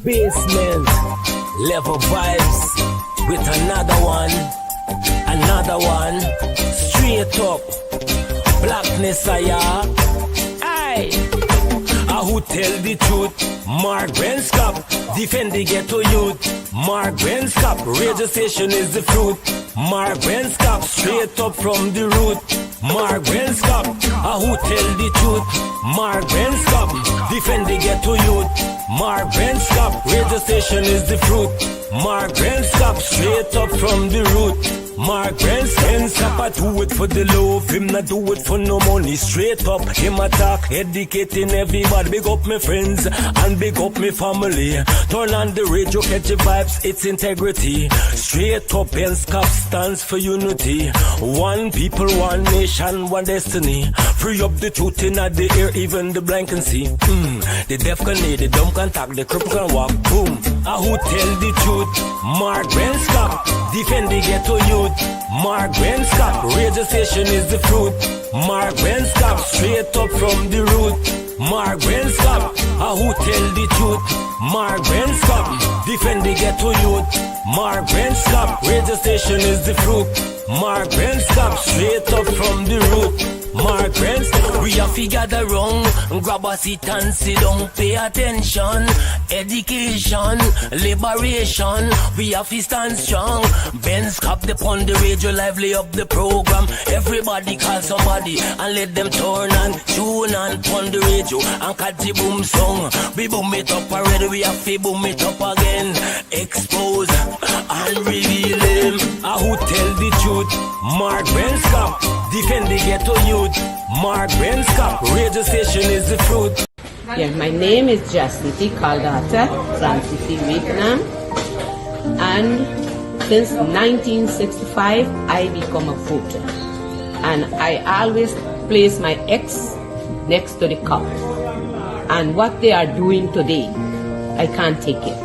Basement level vibes with another one, straight up blackness aye. Who tell the truth? Mark Benskop, defend the ghetto youth. Mark Benskop, radio station is the fruit. Mark Benskop, straight up from the root. Mark Benskop, who tell the truth? Mark Benskop, defend the ghetto youth. Mark Benskop, radio station is the fruit. Mark Benskop, straight up from the root. Mark Benskop, I do it for the love, him not do it for no money. Straight up, him attack, educating everybody. Big up my friends and big up my family. Turn on the radio, catch the vibes, it's integrity. Straight up, Benskop stands for unity. One people, one nation, one destiny. Free up the truth in the air, even the blind can see. The deaf can hear, the dumb can talk, the cripple can walk. Boom. Who tell the truth? Mark Benskop, defend the ghetto youth. Mark Benskop, radio station is the fruit. Mark Benskop, straight up from the root. Mark Benskop, who tell the truth? Mark Benskop, defend the ghetto youth. Mark Benskop, radio station is the fruit. Mark Benskop, straight up from the root. Mark Benskop, we have to gather wrong, grab a seat and sit down, pay attention. Education, liberation, we have to stand strong. Benskop upon the radio, lively up the program. Everybody call somebody and let them turn and tune and on the radio and catch the boom song. We boom it up already, we have to boom it up again. Expose and reveal him. Who tell the truth? Mark Benskop, defend the ghetto youth. Mark Benskop, radio station is the fruit. Yeah, my name is Jasmine Kaldata from City, Vietnam, and since 1965 I become a voter, and I always place my ex next to the cup, and what they are doing today, I can't take it.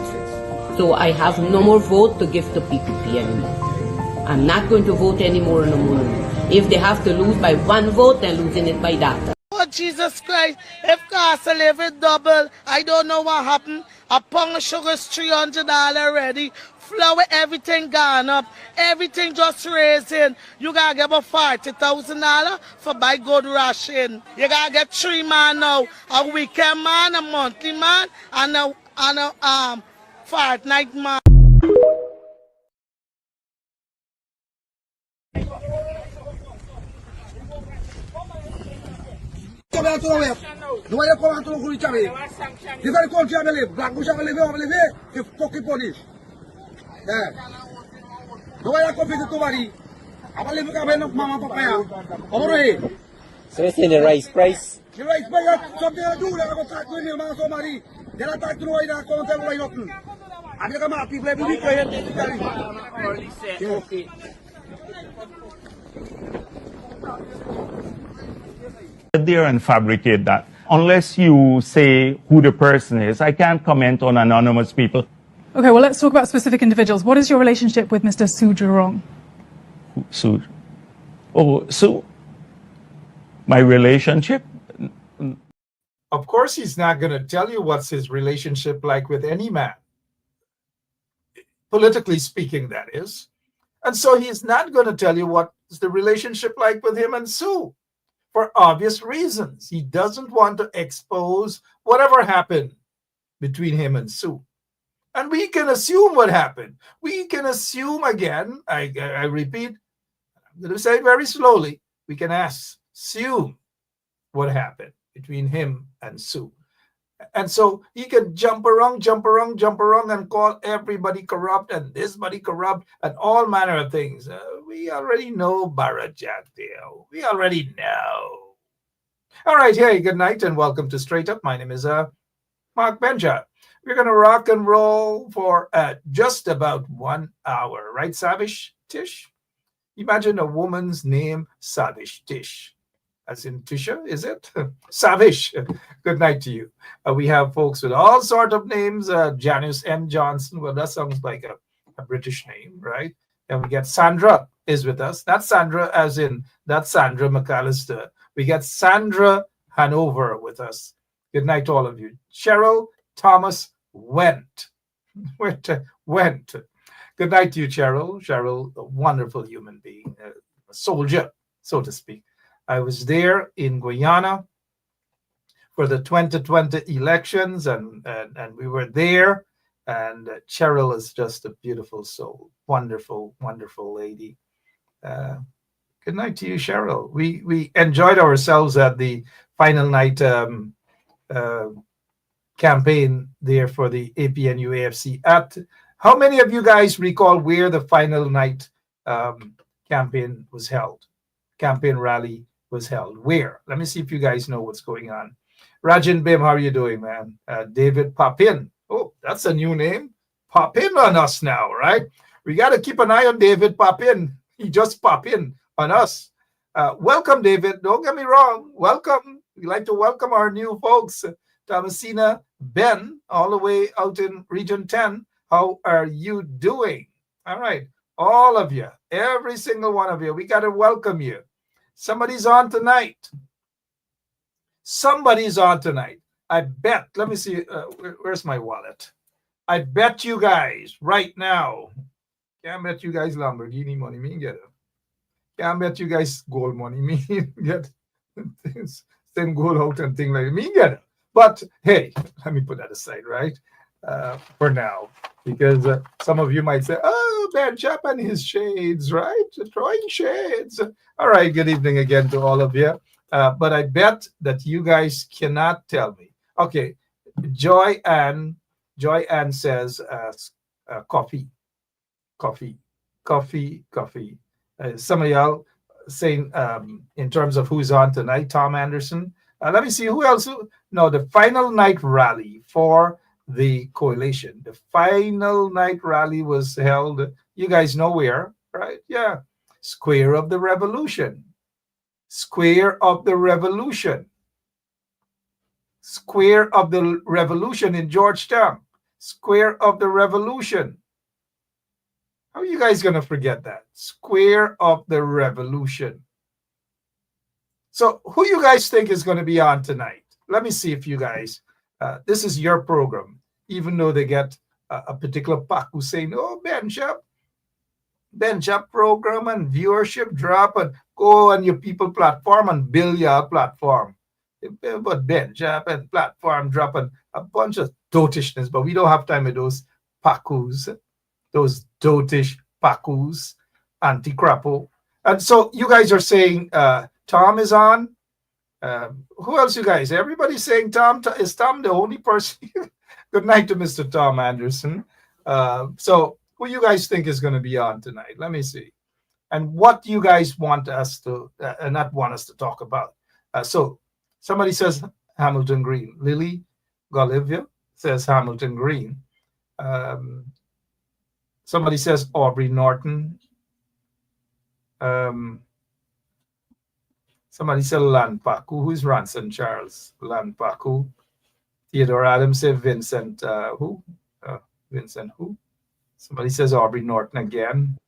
So I have no more vote to give to PPP anymore. I'm not going to vote anymore no more. If they have to lose by one vote, they're losing it by that. Oh, Jesus Christ, if cost of living double, I don't know what happened. A pound of sugar is $300 already. Flour, everything gone up. Everything just raising. You gotta give about $40,000 for buy good ration. You gotta get 3 man now. A weekend man, a monthly man, and a fortnight man. Nous voyons comment tout le monde est. Ils veulent continuer à lever. Black Bush a levé, on va lever. Il faut qu'il punish. Nous voyons comment tout va dire. On va lever quand même maman papa. On va lever. So it's in the rice price. The rice price, something to do. They're going to talk to me, man, somebody. They're not talking to me, they're going to tell me nothing. And they're going to people every week. Okay. There and fabricate that. Unless you say who the person is, I can't comment on anonymous people. Okay, well, let's talk about specific individuals. What is your relationship with Mr. Su Jurong? Su? Oh, Su? My relationship? Of course, he's not going to tell you what's his relationship like with any man. Politically speaking, that is. And so he's not going to tell you what's the relationship like with him and Sue. For obvious reasons. He doesn't want to expose whatever happened between him and Sue. And we can assume what happened. We can assume again, I repeat, I'm going to say it very slowly, we can assume what happened between him and Sue. And so he can jump around and call everybody corrupt and this body corrupt and all manner of things. We already know Barajat there. We already know. All right, hey, good night and welcome to Straight Up. My name is Mark Benja. We're going to rock and roll for just about 1 hour. Right, Savish Tish? Imagine a woman's name, Savish Tish. As in Tisha, is it? Savish. Good night to you. We have folks with all sort of names. Janice M. Johnson. Well, that sounds like a British name, right? And we get Sandra is with us. Not Sandra as in that's Sandra McAllister. We get Sandra Hanover with us. Good night to all of you. Cheryl Thomas went. Went. Good night to you, Cheryl. Cheryl, a wonderful human being, a soldier, so to speak. I was there in Guyana for the 2020 elections, and we were there. And Cheryl is just a beautiful soul, wonderful, wonderful lady. Good night to you, Cheryl. We enjoyed ourselves at the final night campaign there for the APNU AFC. How many of you guys recall where the final night campaign was held? Campaign rally was held. Where? Let me see if you guys know what's going on. Rajan Bim, how are you doing, man? David Papin. Oh, that's a new name. Papin on us now, right? We got to keep an eye on David Papin. He just pop in on us. Welcome, David. Don't get me wrong. Welcome. We like to welcome our new folks. Thomasina Ben, all the way out in Region 10. How are you doing? All right. All of you, every single one of you, we got to welcome you. Somebody's on tonight. Somebody's on tonight. I bet. Let me see. Where's my wallet? I bet you guys right now. Can't bet you guys Lamborghini money. Me get it. Can't bet you guys gold money. Me get send gold out and things like that. Me get it. But hey, let me put that aside, right? For now, because some of you might say, "Oh, Ben Chap and his shades, right? Throwing shades." All right. Good evening again to all of you. But I bet that you guys cannot tell me. Okay, Joy Ann says coffee. Some of y'all saying in terms of who's on tonight, Tom Anderson. Let me see who else. No, the final night rally for the coalition. The final night rally was held. You guys know where, right? Yeah, Square of the Revolution. Square of the Revolution. Square of the Revolution in Georgetown. Square of the Revolution. How are you guys going to forget that? Square of the Revolution. So who you guys think is going to be on tonight? Let me see if you guys, this is your program, even though they get a particular pack who's saying, oh, Ben Chap program and viewership drop and go on your people platform and build your platform. But Ben Chap and platform drop and a bunch of dotishness, but we don't have time with those pacus, those dotish pacus, anti-crapo. And so you guys are saying Tom is on. Who else you guys? Everybody's saying Tom. Is Tom the only person? Good night to Mr. Tom Anderson. So who you guys think is going to be on tonight? Let me see. And what you guys want us to, not want us to talk about. So somebody says Hamilton Green. Lily Golivia says Hamilton Green. Somebody says Aubrey Norton. Somebody said Lanpaku. Who's Ranson Charles? Lanpaku. Theodore Adams said Vincent. Who? Vincent who? Somebody says Aubrey Norton again.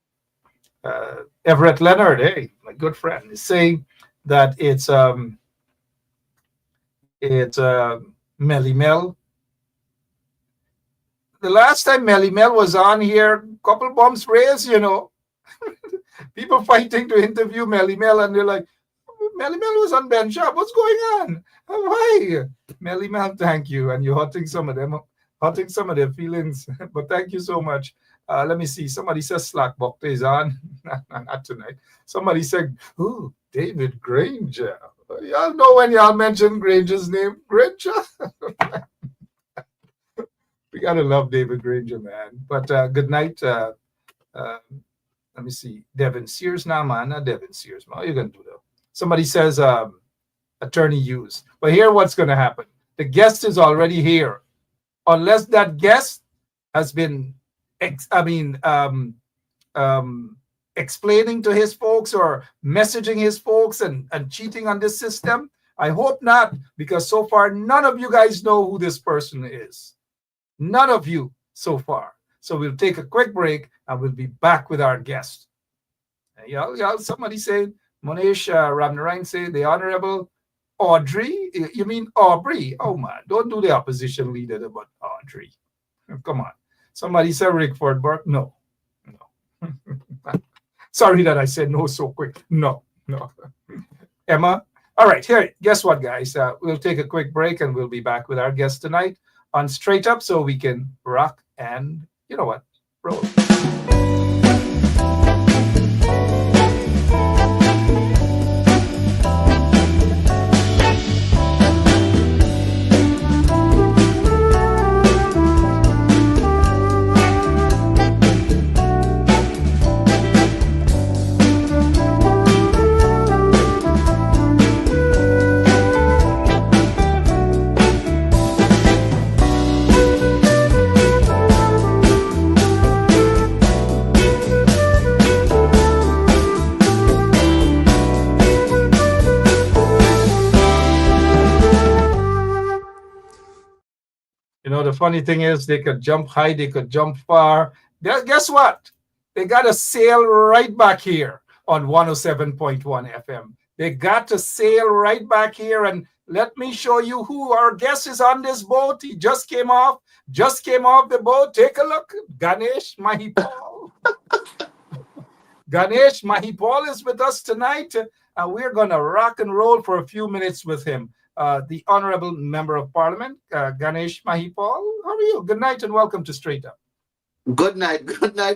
Everett Leonard, hey, my good friend, is saying that it's Melly Mel. The last time Melly Mel was on here, couple bombs raised, you know. People fighting to interview Melly Mel, and they're like, Melly Mel was on Ben Shop. What's going on? Why? Melly Mel, thank you. And you're hurting some of them, hurting some of their feelings. But thank you so much. Let me see. Somebody says Slack Bokta is on. Not tonight. Somebody said, ooh, David Granger. Y'all know when y'all mention Granger's name? Granger? We got to love David Granger, man. But good night. Let me see. Devin Sears now, man. Not Devin Sears. What are you going to do, though? Somebody says Attorney Hughes. But here what's going to happen. The guest is already here. Unless that guest has been explaining to his folks or messaging his folks and cheating on this system. I hope not, because so far none of you guys know who this person is. None of you so far. So we'll take a quick break and we'll be back with our guest. Y'all, somebody say, Monish Ramnarayan say, the Honorable Audrey. You mean Aubrey? Oh man, don't do the opposition leader about Audrey. Come on. Somebody said Rickford Burke. No, no. Sorry that I said no so quick. No, no. Emma. All right, here. Guess what, guys? We'll take a quick break and we'll be back with our guest tonight on Straight Up so we can rock and, you know what, roll. You know, the funny thing is they could jump high, they could jump far. Guess what? They got to sail right back here on 107.1 FM. They got to sail right back here. And let me show you who our guest is on this boat. He just came off the boat. Take a look. Ganesh Mahipal. Ganesh Mahipal is with us tonight. And we're going to rock and roll for a few minutes with him. The Honorable Member of Parliament, Ganesh Mahipal. How are you? Good night and welcome to Straight Up. Good night,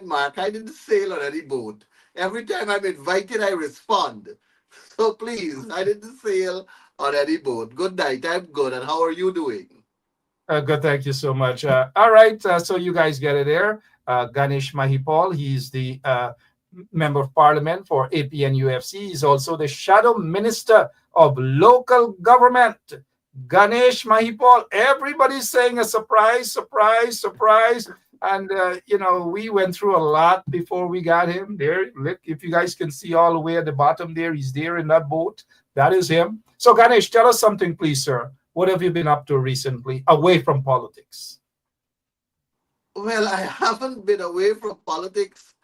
Mark. I didn't sail on any boat. Every time I'm invited, I respond. So please, I didn't sail on any boat. Good night. I'm good. And how are you doing? Good, thank you so much. All right, so you guys get it there. Ganesh Mahipal, he's the Member of Parliament for APN UFC. He's also the Shadow Minister of Local Government. Ganesh Mahipal, everybody's saying a surprise, surprise, surprise. And, you know, we went through a lot before we got him there. Look, if you guys can see all the way at the bottom there, he's there in that boat. That is him. So, Ganesh, tell us something, please, sir. What have you been up to recently, away from politics? Well, I haven't been away from politics.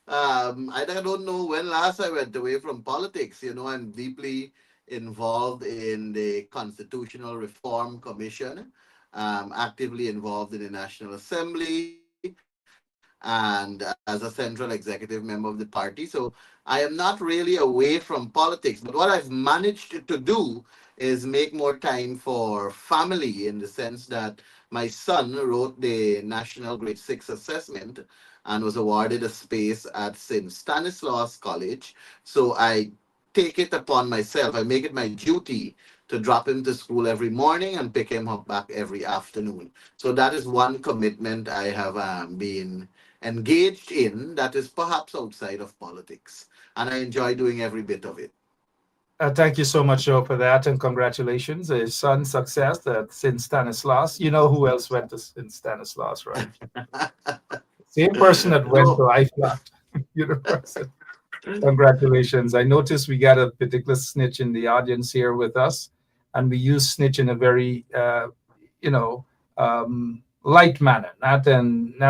I don't know when last I went away from politics. You know, I'm deeply involved in the Constitutional Reform Commission, actively involved in the National Assembly, and as a central executive member of the party. So I am not really away from politics. But what I've managed to do is make more time for family, in the sense that my son wrote the National Grade 6 assessment and was awarded a space at St. Stanislaus College. So I take it upon myself. I make it my duty to drop him to school every morning and pick him up back every afternoon. So that is one commitment I have been engaged in that is perhaps outside of politics. And I enjoy doing every bit of it. Thank you so much, Joe, for that, and congratulations. His son's success at St. Stanislaus. You know who else went to St. Stanislaus, right? Same person that went to IFLAT University. Congratulations. I noticed we got a particular snitch in the audience here with us, and we use snitch in a very, light manner, not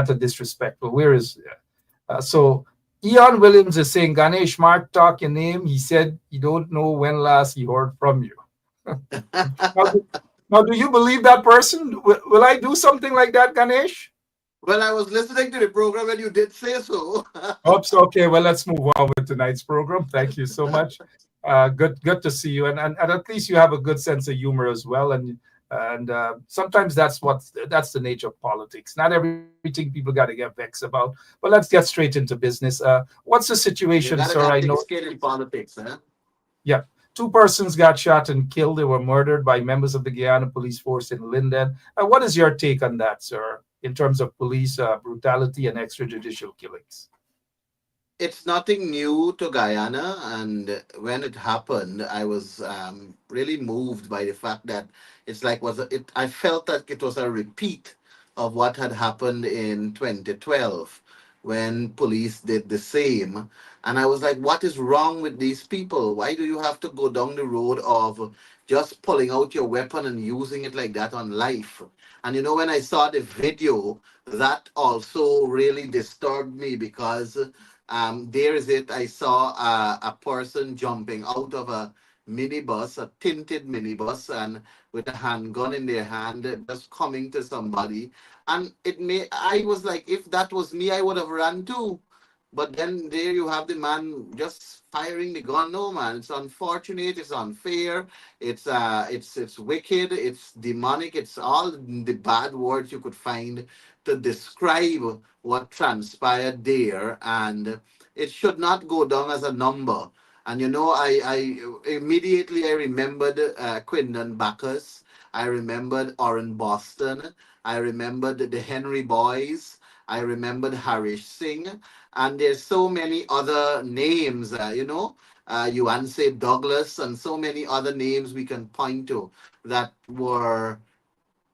a disrespectful. Where is so Eon Williams is saying, Ganesh, Mark talk your name. He said he don't know when last he heard from you. Now, do you believe that person? Will I do something like that, Ganesh? Well, I was listening to the program and you did say so. Oops. Okay. Well, let's move on with tonight's program. Thank you so much. Good to see you, and at least you have a good sense of humor as well. And sometimes that's the nature of politics. Not everything people got to get vexed about. But let's get straight into business. What's the situation, sir? I know. In politics, huh? Yeah. 2 persons got shot and killed. They were murdered by members of the Guyana police force in Linden. What is your take on that, sir, in terms of police brutality and extrajudicial killings? It's nothing new to Guyana, and when it happened, I was really moved by the fact that I felt that it was a repeat of what had happened in 2012 when police did the same. And I was like, what is wrong with these people? Why do you have to go down the road of just pulling out your weapon and using it like that on life? And you know, when I saw the video, that also really disturbed me, because there is it. I saw a person jumping out of a minibus, a tinted minibus, and with a handgun in their hand, just coming to somebody. And I was like, if that was me, I would have run too. But then there you have the man just firing the gun. No, man, it's unfortunate, it's unfair, it's wicked, it's demonic, it's all the bad words you could find to describe what transpired there. And it should not go down as a number. And I immediately I remembered Quindon Bacchus. I remembered Orrin Boston. I remembered the Henry Boys. I remembered Harish Singh. And there's so many other names, Yuanse Douglas, and so many other names we can point to that were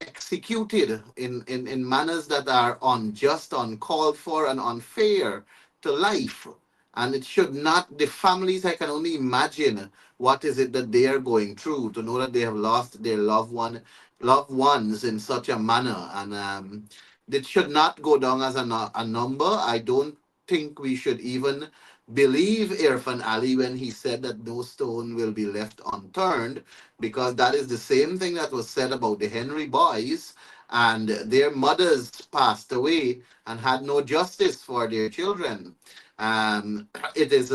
executed in manners that are unjust, uncalled for, and unfair to life. And it should not, the families, I can only imagine what is it that they are going through to know that they have lost their loved ones in such a manner. And it should not go down as a number. I don't think we should even believe Irfan Ali when he said that no stone will be left unturned, because that is the same thing that was said about the Henry boys, and their mothers passed away and had no justice for their children. It is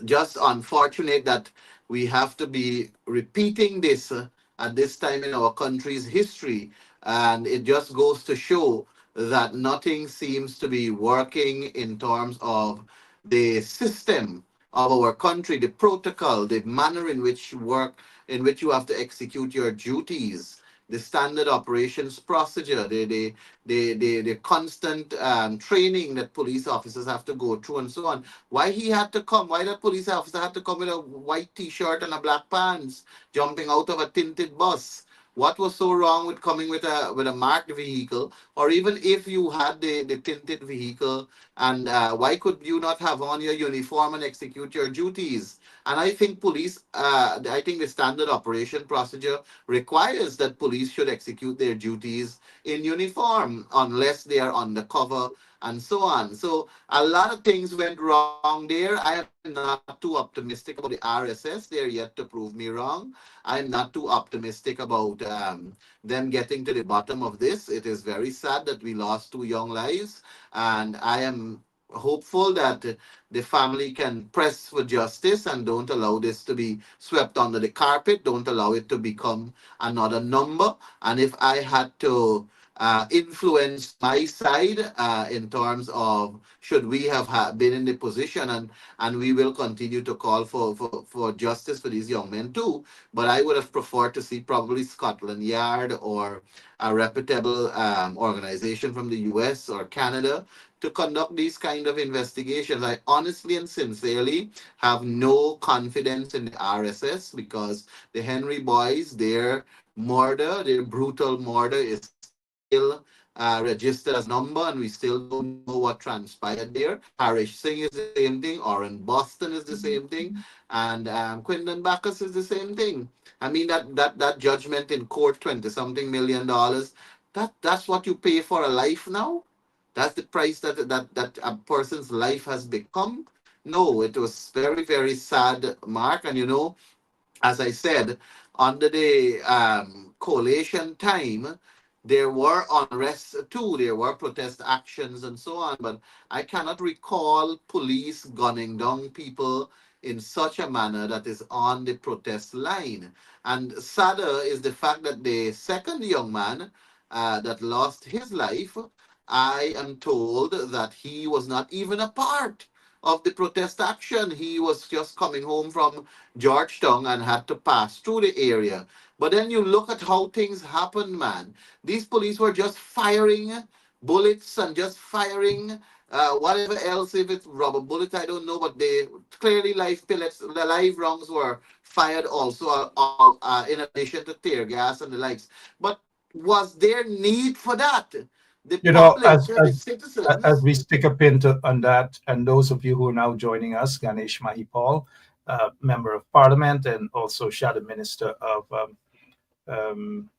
just unfortunate that we have to be repeating this at this time in our country's history. And it just goes to show that nothing seems to be working in terms of the system of our country, the protocol, the manner in which you work, in which you have to execute your duties, the standard operations procedure, the constant training that police officers have to go through, and so on. Why he had to come? Why that police officer had to come with a white T-shirt and a black pants, jumping out of a tinted bus? What was so wrong with coming with a marked vehicle, or even if you had the tinted vehicle, and why could you not have on your uniform and execute your duties? And I think I think the standard operation procedure requires that police should execute their duties in uniform unless they are undercover and so on. So a lot of things went wrong there. I am not too optimistic about the RSS. They're yet to prove me wrong. I'm not too optimistic about them getting to the bottom of this. It is very sad that we lost two young lives, and I am hopeful that the family can press for justice and don't allow this to be swept under the carpet. Don't allow it to become another number. And if I had to influence my side in terms of should we have been in the position, and we will continue to call for justice for these young men too, but I would have preferred to see probably Scotland Yard or a reputable organization from the US or Canada to conduct these kind of investigations. I honestly and sincerely have no confidence in the RSS, because the Henry boys, their brutal murder is still registered as number, and we still don't know what transpired there. Harish Singh is the same thing. Orrin Boston is the same thing, and Quindon Bacchus is the same thing. I mean that judgment in court, 20 something million dollars. That's what you pay for a life now. That's the price that a person's life has become. No, it was very, very sad, Mark. And as I said, under the coalition time, there were unrest too. There were protest actions and so on. But I cannot recall police gunning down people in such a manner that is on the protest line. And sadder is the fact that the second young man that lost his life, I am told that he was not even a part of the protest action. He was just coming home from Georgetown and had to pass through the area. But then you look at how things happened, man. These police were just firing bullets and just firing whatever else, if it's rubber bullets, I don't know, but they clearly live pellets, the live rounds were fired also, in addition to tear gas and the likes. But was there need for that? The You know, public, the as citizens. we stick a pin on that, and those of you who are now joining us, Ganesh Mahipal, member of Parliament and also Shadow Minister of um,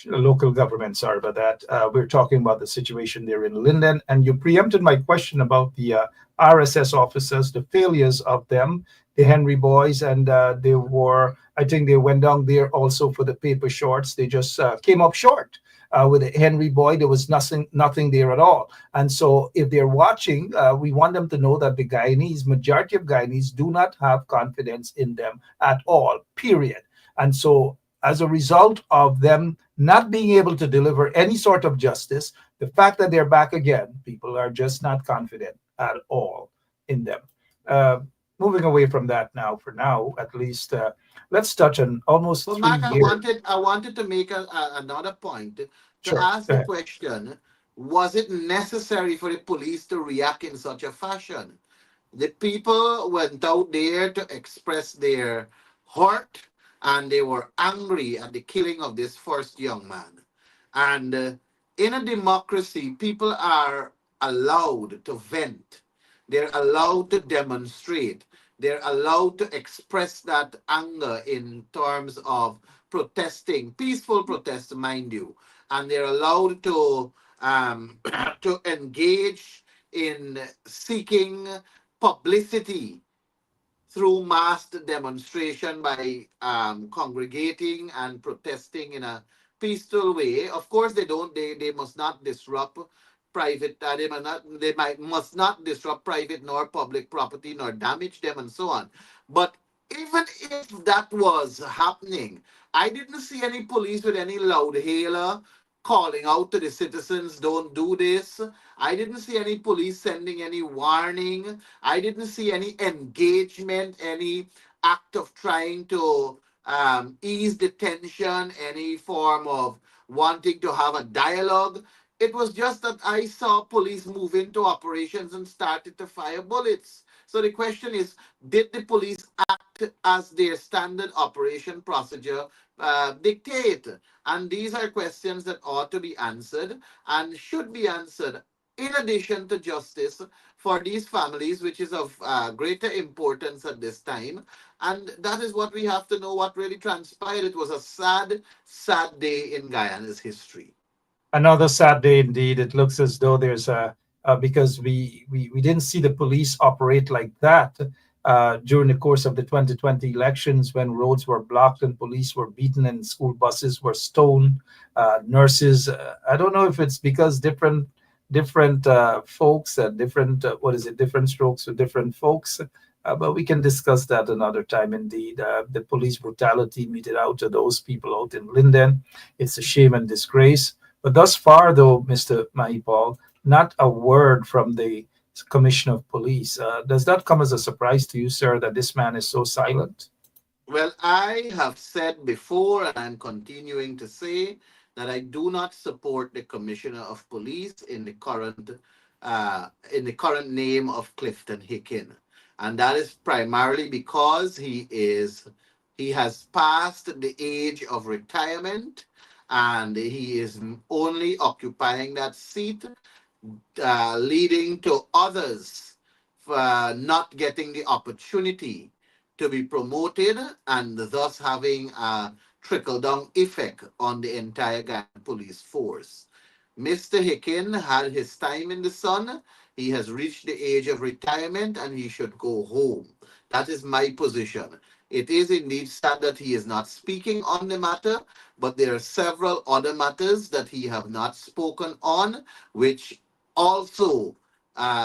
local government. Sorry about that. We're talking about the situation there in Linden, and you preempted my question about the RSS officers, the failures of them, the Henry boys, and I think they went down there also for the paper shorts. They just came up short. with Henry Boyd, there was nothing there at all. And so if they're watching, we want them to know that the Guyanese, majority of Guyanese, do not have confidence in them at all, period. And so as a result of them not being able to deliver any sort of justice, the fact that they're back again, people are just not confident at all in them. Uh, Moving away from that now, for now at least, let's touch on almost But three Mark, years. I wanted to make another point to Sure, ask go the ahead. question: was it necessary for the police to react in such a fashion? The people went out there to express their hurt, and they were angry at the killing of this first young man. And in a democracy, people are allowed to vent, they're allowed to demonstrate, they're allowed to express that anger in terms of protesting, peaceful protest, mind you, and they're allowed to to engage in seeking publicity through mass demonstration by congregating and protesting in a peaceful way. Of course, they must not disrupt private. Must not disrupt private nor public property nor damage them and so on. But even if that was happening, I didn't see any police with any loud hailer calling out to the citizens, don't do this. I didn't see any police sending any warning. I didn't see any engagement, any act of trying to ease the tension, any form of wanting to have a dialogue. It was just that I saw police move into operations and started to fire bullets. So the question is, did the police act as their standard operation procedure dictate? And these are questions that ought to be answered and should be answered in addition to justice for these families, which is of greater importance at this time. And that is what we have to know what really transpired. It was a sad, sad day in Guyana's history. Another sad day indeed. It looks as though there's a because we didn't see the police operate like that during the course of the 2020 elections when roads were blocked and police were beaten and school buses were stoned. Nurses, I don't know if it's because different folks at different what is it, different strokes for different folks. But we can discuss that another time. Indeed, the police brutality meted out to those people out in Linden. It's a shame and disgrace. But thus far, though, Mr. Mahipal, not a word from the Commissioner of Police. Does that come as a surprise to you, sir, that this man is so silent? Well, I have said before, and I'm continuing to say, that I do not support the Commissioner of Police in the current name of Clifton Hicken, and that is primarily because he has passed the age of retirement, and he is only occupying that seat, leading to others not getting the opportunity to be promoted and thus having a trickle down effect on the entire Ghana police force. Mr. Hicken had his time in the sun. He has reached the age of retirement and he should go home. That is my position. It is indeed sad that he is not speaking on the matter, but there are several other matters that he have not spoken on, which also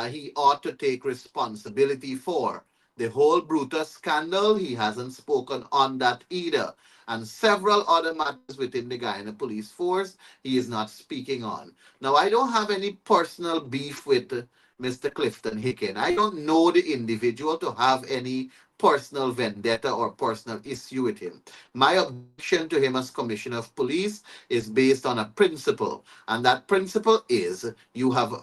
he ought to take responsibility for. The whole Brutus scandal, he hasn't spoken on that either. And several other matters within the Guyana police force, he is not speaking on. Now, I don't have any personal beef with Mr. Clifton Hicken. I don't know the individual to have any personal vendetta or personal issue with him. My objection to him as Commissioner of Police is based on a principle, and that principle is you have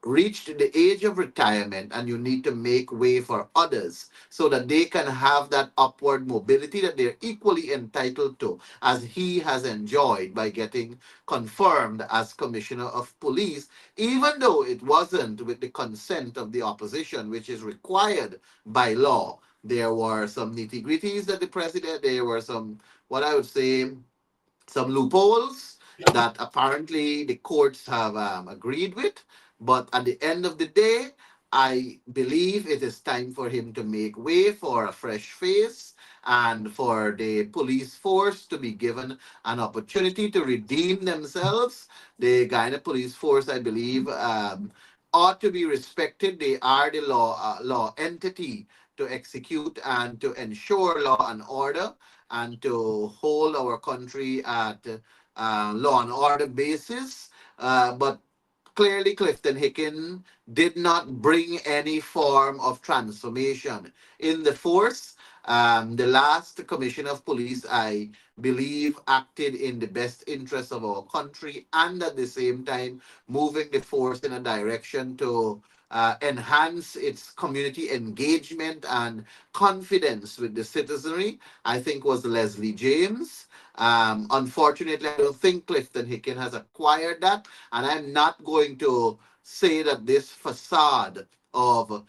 reached the age of retirement and you need to make way for others so that they can have that upward mobility that they're equally entitled to, as he has enjoyed by getting confirmed as Commissioner of Police, even though it wasn't with the consent of the opposition, which is required by law. There were some nitty gritties that the president, there were some, what I would say, some loopholes that apparently the courts have agreed with. But at the end of the day, I believe it is time for him to make way for a fresh face and for the police force to be given an opportunity to redeem themselves. The Guyana Police Force, I believe, ought to be respected. They are the law entity to execute and to ensure law and order and to hold our country at law and order basis. But clearly, Clifton Hicken did not bring any form of transformation in the force. The last commissioner of police, I believe, acted in the best interest of our country and at the same time moving the force in a direction to enhance its community engagement and confidence with the citizenry, I think was Leslie James. Unfortunately, I don't think Clifton Hicken has acquired that, and I'm not going to say that this facade of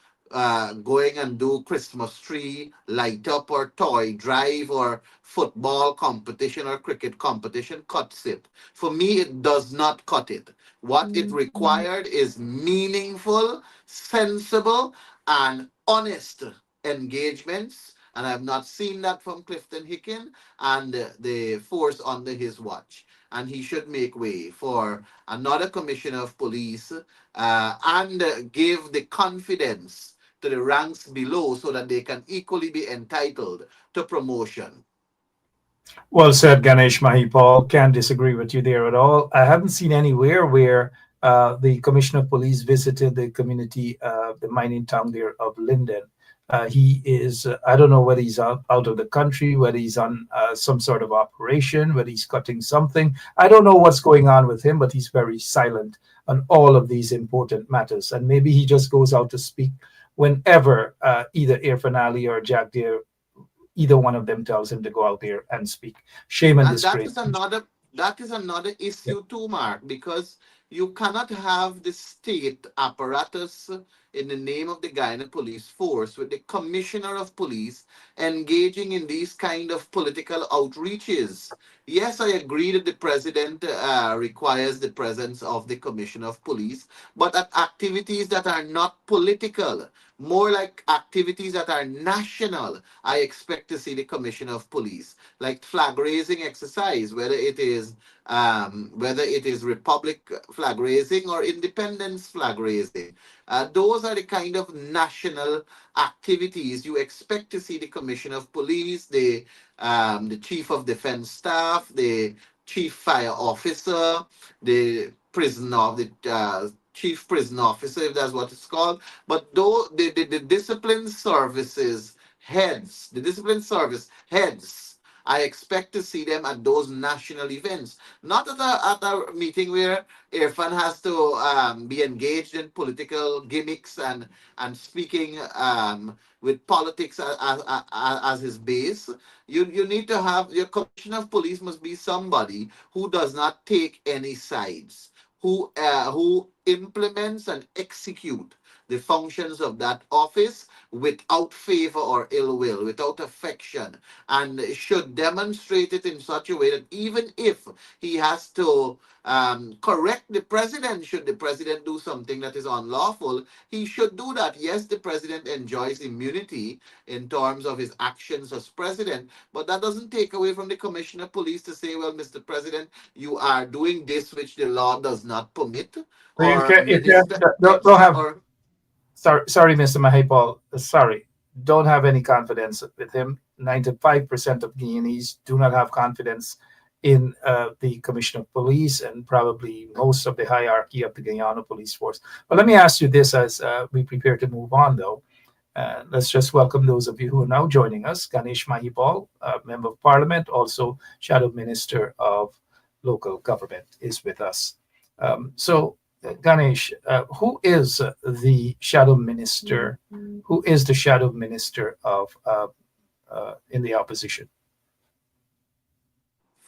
going and do Christmas tree light up or toy drive or football competition or cricket competition cuts it. For me, it does not cut it. What it required is meaningful, sensible, and honest engagements. And I've not seen that from Clifton Hicken and the force under his watch. And he should make way for another commissioner of police and give the confidence to the ranks below so that they can equally be entitled to promotion. Well said, Ganesh Mahipal. Can't disagree with you there at all. I haven't seen anywhere where the Commissioner of Police visited the community, the mining town there of Linden. He is, I don't know whether he's out of the country, whether he's on some sort of operation, whether he's cutting something. I don't know what's going on with him, but he's very silent on all of these important matters. And maybe he just goes out to speak whenever either Irfan Ali or Jack Deere, either one of them tells him to go out there and speak. Shame and And disgrace. that is another issue too, Mark, because you cannot have the state apparatus in the name of the Guyana Police Force with the Commissioner of Police engaging in these kind of political outreaches. Yes, I agree that the president requires the presence of the Commissioner of Police, but at activities that are not political, more like activities that are national, I expect to see the Commissioner of Police, like flag raising exercise, whether it is Republic flag raising or Independence flag raising. Those are the kind of national activities you expect to see the Commissioner of Police, the Chief of Defense Staff, the Chief Fire Officer, the Chief Prison Officer, if that's what it's called. But though the discipline services heads, the discipline service heads, I expect to see them at those national events, not at a meeting where Irfan has to be engaged in political gimmicks and speaking with politics as his base. You need to have your commissioner of police must be somebody who does not take any sides, who implements and execute the functions of that office without favor or ill will, without affection, and should demonstrate it in such a way that even if he has to correct the president, should the president do something that is unlawful, he should do that. Yes, the president enjoys immunity in terms of his actions as president, but that doesn't take away from the commissioner of police to say, well, Mr. President, you are doing this which the law does not permit, or You minister don't X, have, or sorry, Mr. Mahipal, sorry, don't have any confidence with him. 95% of Guineanese do not have confidence in the Commissioner of Police and probably most of the hierarchy of the Guyana Police Force. But let me ask you this as we prepare to move on, though. Let's just welcome those of you who are now joining us. Ganesh Mahipal, Member of Parliament, also Shadow Minister of Local Government, is with us. So, Ganesh, who is the Shadow Minister? Who is the Shadow Minister of in the opposition?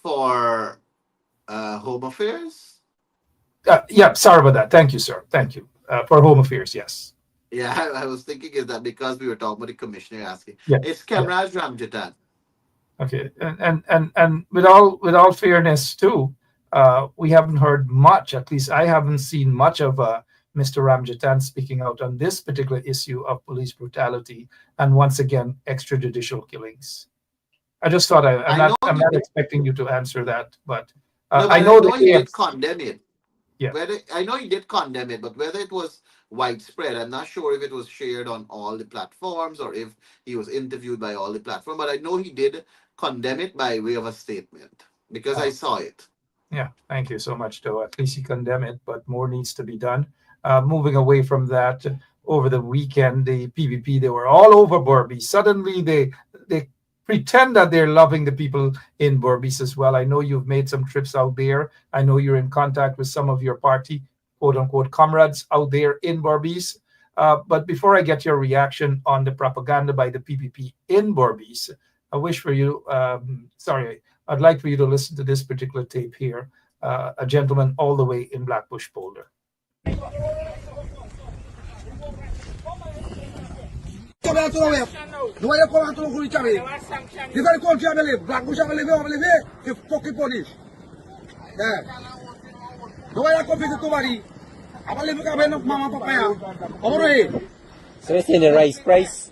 for Home Affairs. Yeah, sorry about that. Thank you, sir. Thank you. For Home Affairs, yes. Yeah, I was thinking is that because we were talking about the commissioner asking. Yeah. It's Yeah. Kamraj Ramjatan. Okay, and with all fairness too, we haven't heard much. At least I haven't seen much of Mr. Ramjatan speaking out on this particular issue of police brutality and once again extrajudicial killings. I just thought I know he I'm did. not expecting you to answer that, but No, but I I know know the he did AFC. condemn it. Yeah. Whether I know he did condemn it, but whether it was widespread, I'm not sure if it was shared on all the platforms or if he was interviewed by all the platforms. But I know he did condemn it by way of a statement because I Oh, saw it. yeah. Thank you so much, though. At least you condemn it, but more needs to be done. Moving away from that, over the weekend, the PPP, they were all over Burby. Suddenly, they pretend that they're loving the people in Berbice as well. I know you've made some trips out there. I know you're in contact with some of your party, quote unquote, comrades out there in Berbice. But before I get your reaction on the propaganda by the PPP in Berbice, I wish for you, sorry, I'd like for you to listen to this particular tape here. A gentleman all the way in Blackbush Boulder. So it's in the rice price.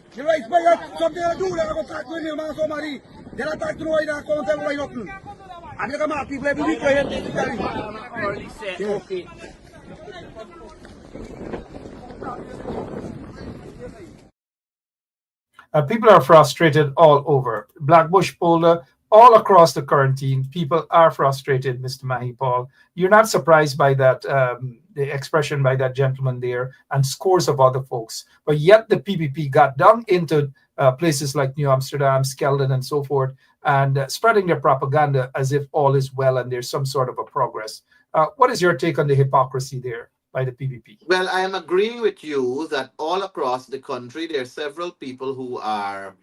People are frustrated all over. Blackbush Boulder, all across the quarantine, people are frustrated, Mr. Mahipal. You're not surprised by that, the expression by that gentleman there and scores of other folks. But yet the PPP got down into places like New Amsterdam, Skeldon, and so forth, and spreading their propaganda as if all is well and there's some sort of a progress. What is your take on the hypocrisy there by the PPP? Well, I am agreeing with you that all across the country, there are several people who are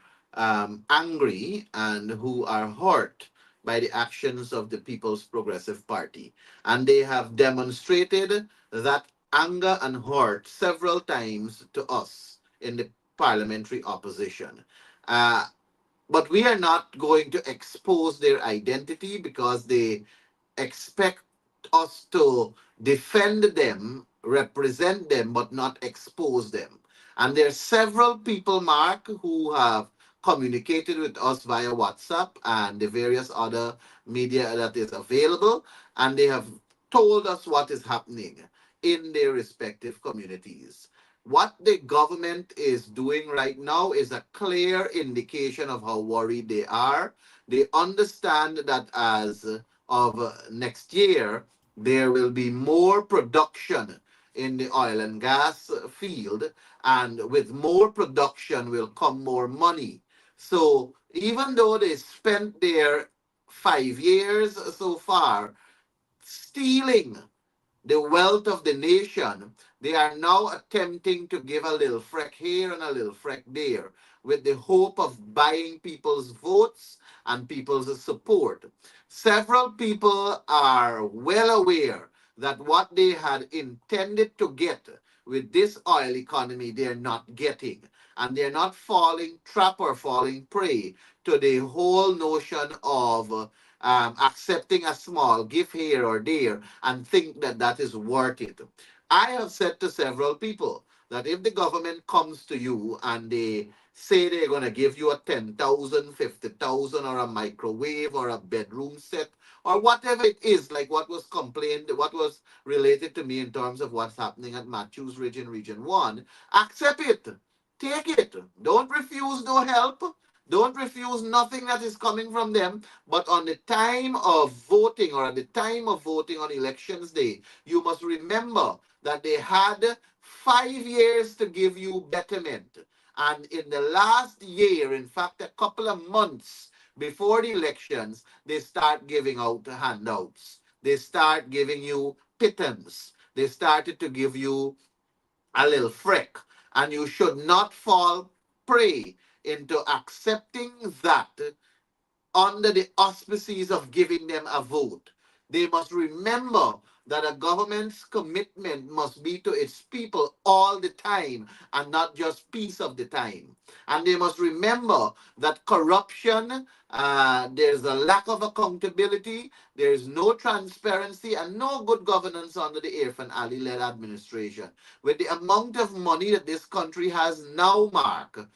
angry and who are hurt by the actions of the People's Progressive Party. And they have demonstrated that anger and hurt several times to us in the parliamentary opposition. Uh, but we are not going to expose their identity because they expect us to defend them, represent them, but not expose them. And there are several people, Mark, who have communicated with us via WhatsApp and the various other media that is available, and they have told us what is happening in their respective communities. What the government is doing right now is a clear indication of how worried they are. They understand that as of next year, there will be more production in the oil and gas field, and with more production will come more money. So even though they spent their 5 years so far stealing the wealth of the nation, they are now attempting to give a little freck here and a little freck there with the hope of buying people's votes and people's support. Several people are well aware that what they had intended to get with this oil economy, they're not getting. And they're not falling trap or falling prey to the whole notion of accepting a small gift here or there and think that that is worth it. I have said to several people that if the government comes to you and they say they're going to give you a 10,000, 50,000, or a microwave or a bedroom set or whatever it is, like what was complained, what was related to me in terms of what's happening at Matthews Ridge in Region 1, accept it. Take it. Don't refuse no help. Don't refuse nothing that is coming from them. But on the time of voting or at the time of voting on elections day, you must remember that they had 5 years to give you betterment. And in the last year, in fact, a couple of months before the elections, they start giving out handouts. They start giving you pittance. They started to give you a little frick. And you should not fall prey into accepting that under the auspices of giving them a vote. They must remember that a government's commitment must be to its people all the time and not just piece of the time. And they must remember that corruption, there's a lack of accountability, there's no transparency and no good governance under the Irfan Ali-led administration. With the amount of money that this country has now, Mark,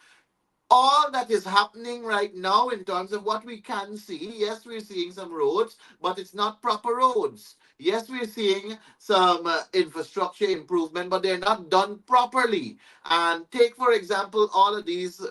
all that is happening right now in terms of what we can see. Yes, we're seeing some roads, but it's not proper roads. Yes, we're seeing some infrastructure improvement, but they're not done properly. And take, for example, all of these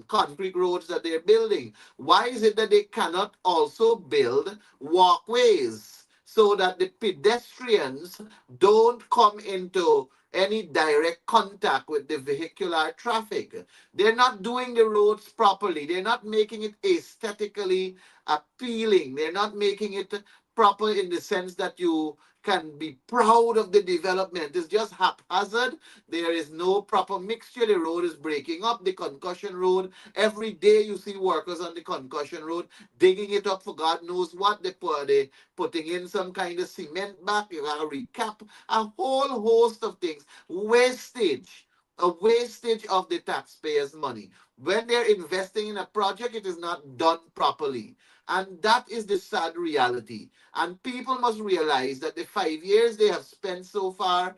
concrete roads that they're building. Why is it that they cannot also build walkways so that the pedestrians don't come into any direct contact with the vehicular traffic? They're not doing the roads properly. They're not making it aesthetically appealing. They're not making it proper in the sense that you can be proud of the development. It's just haphazard. There is no proper mixture. The road is breaking up. The concussion road, every day you see workers on the concussion road digging it up for God knows what. They putting in some kind of cement back. You got to recap a whole host of things. Wastage, a wastage of the taxpayers' money. When they're investing in a project, it is not done properly. And that is the sad reality. And people must realize that the 5 years they have spent so far,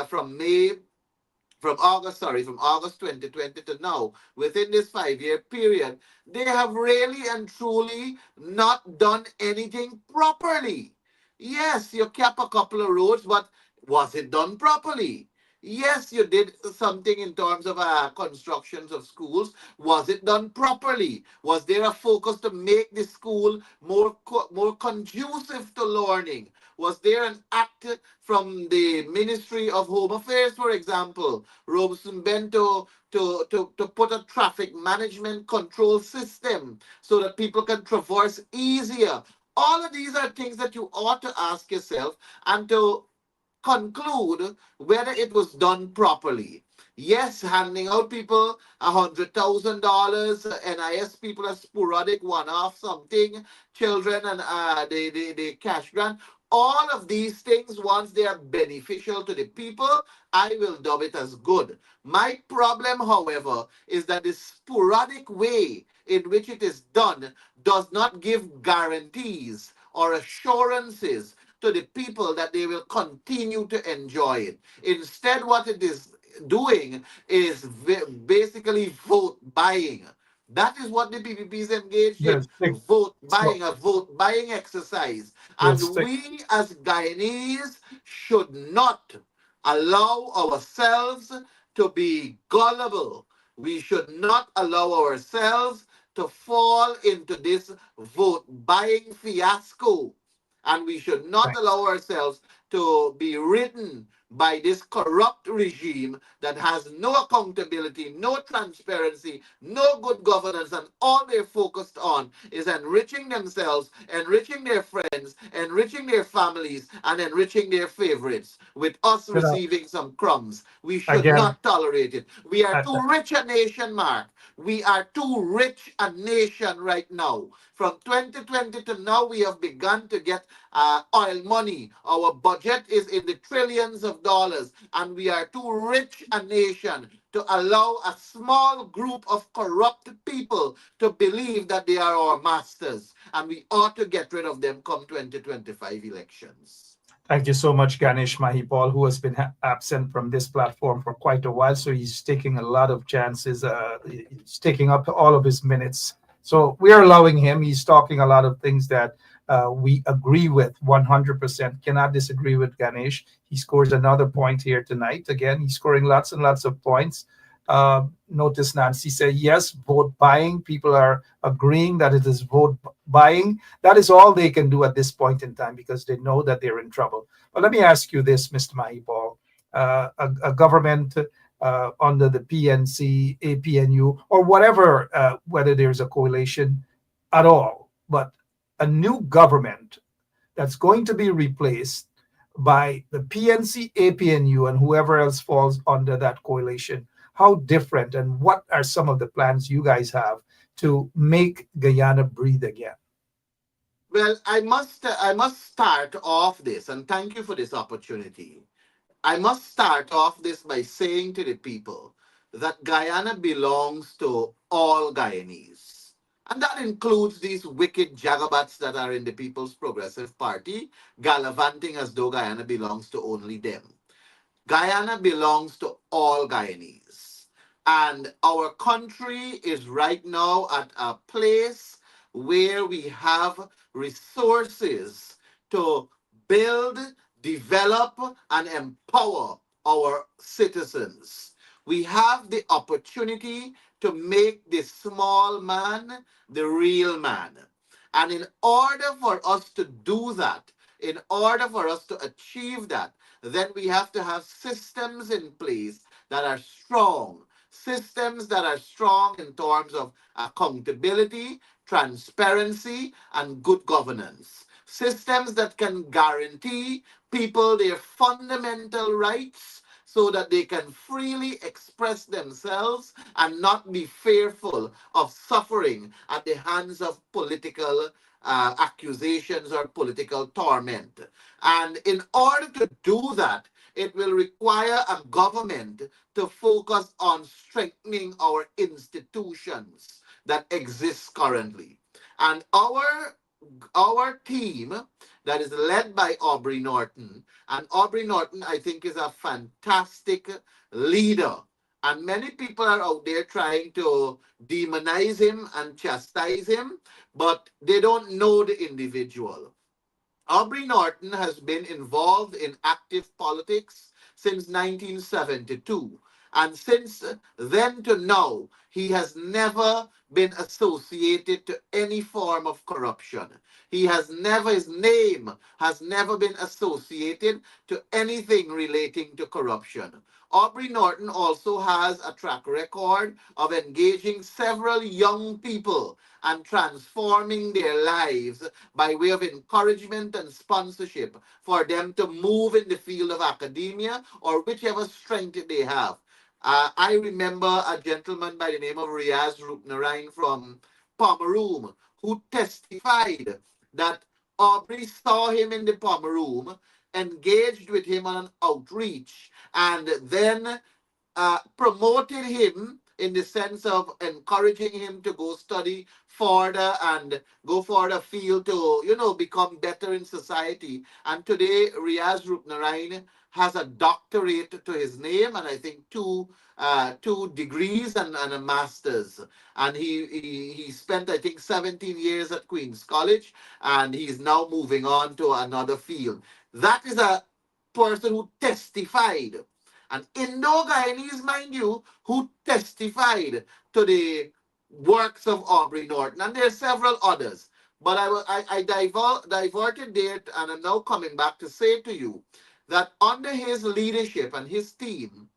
from from August 2020 to now, within this 5 year period, they have really and truly not done anything properly. Yes, you cap a couple of roads, but was it done properly? Yes, you did something in terms of constructions of schools. Was it done properly? Was there a focus to make the school more conducive to learning? Was there an act from the Ministry of Home Affairs, for example, Robson Bento, to put a traffic management control system so that people can traverse easier? All of these are things that you ought to ask yourself and to conclude whether it was done properly. Yes, handing out people $100,000, NIS people a sporadic one-off something, children and the cash grant. All of these things, once they are beneficial to the people, I will dub it as good. My problem, however, is that the sporadic way in which it is done does not give guarantees or assurances to the people that they will continue to enjoy it. Instead, what it is doing is basically vote buying. That is what the PPP is engaged They'll in. stick. Vote So buying, a vote buying exercise. they'll And stick. we as Guyanese should not allow ourselves to be gullible. We should not allow ourselves to fall into this vote buying fiasco, and we should not Thanks. allow ourselves to be ridden by this corrupt regime that has no accountability, no transparency, no good governance, and all they're focused on is enriching themselves, enriching their friends, enriching their families, and enriching their favorites, with us You know, receiving some crumbs. We should again, not tolerate it. We are I, too rich a nation, Mark. We are too rich a nation right now. From 2020 to now, we have begun to get oil money. Our budget is in the trillions of dollars, and we are too rich a nation to allow a small group of corrupt people to believe that they are our masters, and we ought to get rid of them come 2025 elections. thank you so much, Ganesh Mahipal, who has been absent from this platform for quite a while. So he's taking a lot of chances. He's taking up all of his minutes. So we are allowing him. He's talking a lot of things that we agree with 100%. Cannot disagree with Ganesh. He scores another point here tonight. Again, he's scoring lots and lots of points. Notice Nancy say yes, vote buying. People are agreeing that it is vote buying. That is all they can do at this point in time because they know that they're in trouble. But let me ask you this, Mr. Mahipal. A government under the PNC, APNU, or whatever, whether there's a coalition at all, but a new government that's going to be replaced by the PNC, APNU, and whoever else falls under that coalition. How different and what are some of the plans you guys have to make Guyana breathe again? Well, I must start off this, and thank you for this opportunity. I must start off this by saying to the people that Guyana belongs to all Guyanese. And that includes these wicked jagabats that are in the People's Progressive Party, gallivanting as though Guyana belongs to only them. Guyana belongs to all Guyanese. And our country is right now at a place where we have resources to build, develop, and empower our citizens. We have the opportunity to make the small man the real man. And in order for us to do that, in order for us to achieve that, then we have to have systems in place that are strong, systems that are strong in terms of accountability, transparency, and good governance. Systems that can guarantee people their fundamental rights so that they can freely express themselves and not be fearful of suffering at the hands of political accusations or political torment. And in order to do that, it will require a government to focus on strengthening our institutions that exist currently. And our team that is led by Aubrey Norton, and Aubrey Norton, I think, is a fantastic leader. And many people are out there trying to demonize him and chastise him, but they don't know the individual. Aubrey Norton has been involved in active politics since 1972. And since then to now, he has never been associated to any form of corruption. His name has never been associated to anything relating to corruption. Aubrey Norton also has a track record of engaging several young people and transforming their lives by way of encouragement and sponsorship for them to move in the field of academia or whichever strength they have. I remember a gentleman by the name of Riaz Rupnarain from Pomeroon who testified that Aubrey saw him in the Pomeroon, engaged with him on an outreach, and then promoted him in the sense of encouraging him to go study further and go for the field to, become better in society. And today, Riaz Rupnarain has a doctorate to his name, and I think two degrees and a master's. And he spent, I think, 17 years at Queen's College, and he's now moving on to another field. That is a person who testified, an Indo-Guyanese, mind you, who testified to the works of Aubrey Norton. And there are several others. But I diverted there, and I'm now coming back to say to you that under his leadership and his team,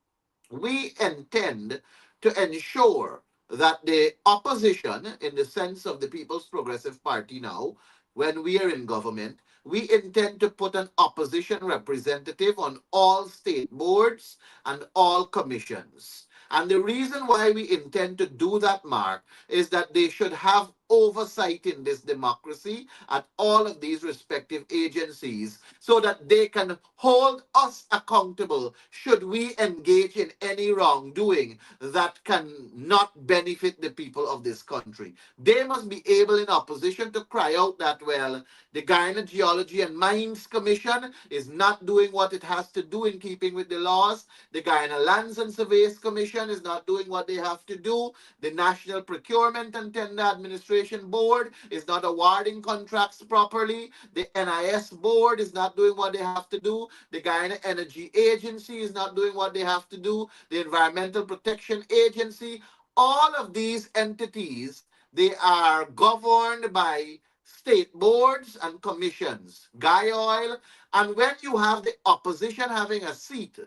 we intend to ensure that the opposition, in the sense of the People's Progressive Party now, when we are in government, we intend to put an opposition representative on all state boards and all commissions. And the reason why we intend to do that, Mark, is that they should have oversight in this democracy at all of these respective agencies so that they can hold us accountable should we engage in any wrongdoing that can not benefit the people of this country. They must be able in opposition to cry out that, well, the Guyana Geology and Mines Commission is not doing what it has to do in keeping with the laws. The Guyana Lands and Surveys Commission is not doing what they have to do. The National Procurement and Tender Administration Board is not awarding contracts properly. The NIS Board is not doing what they have to do. The Guyana Energy Agency is not doing what they have to do. The Environmental Protection Agency, all of these entities, they are governed by state boards and commissions, Guy Oil. And when you have the opposition having a seat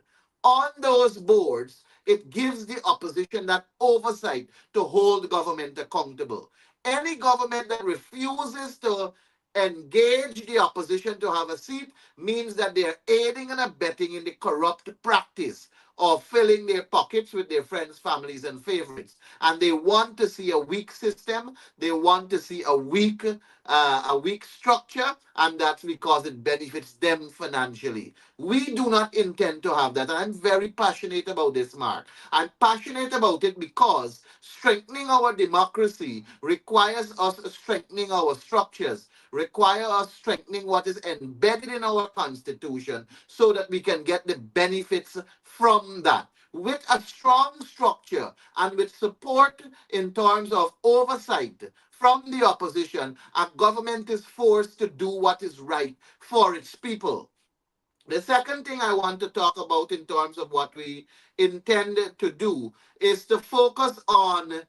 on those boards, it gives the opposition that oversight to hold government accountable. Any government that refuses to engage the opposition to have a seat means that they are aiding and abetting in the corrupt practice of filling their pockets with their friends, families, and favorites. And they want to see a weak system. They want to see a weak structure, and that's because it benefits them financially. We do not intend to have that. And I'm very passionate about this, Mark. I'm passionate about it because strengthening our democracy requires us strengthening our structures, require us strengthening what is embedded in our constitution so that we can get the benefits from that. with a strong structure and with support in terms of oversight from the opposition, a government is forced to do what is right for its people. The second thing I want to talk about in terms of what we intend to do is to focus on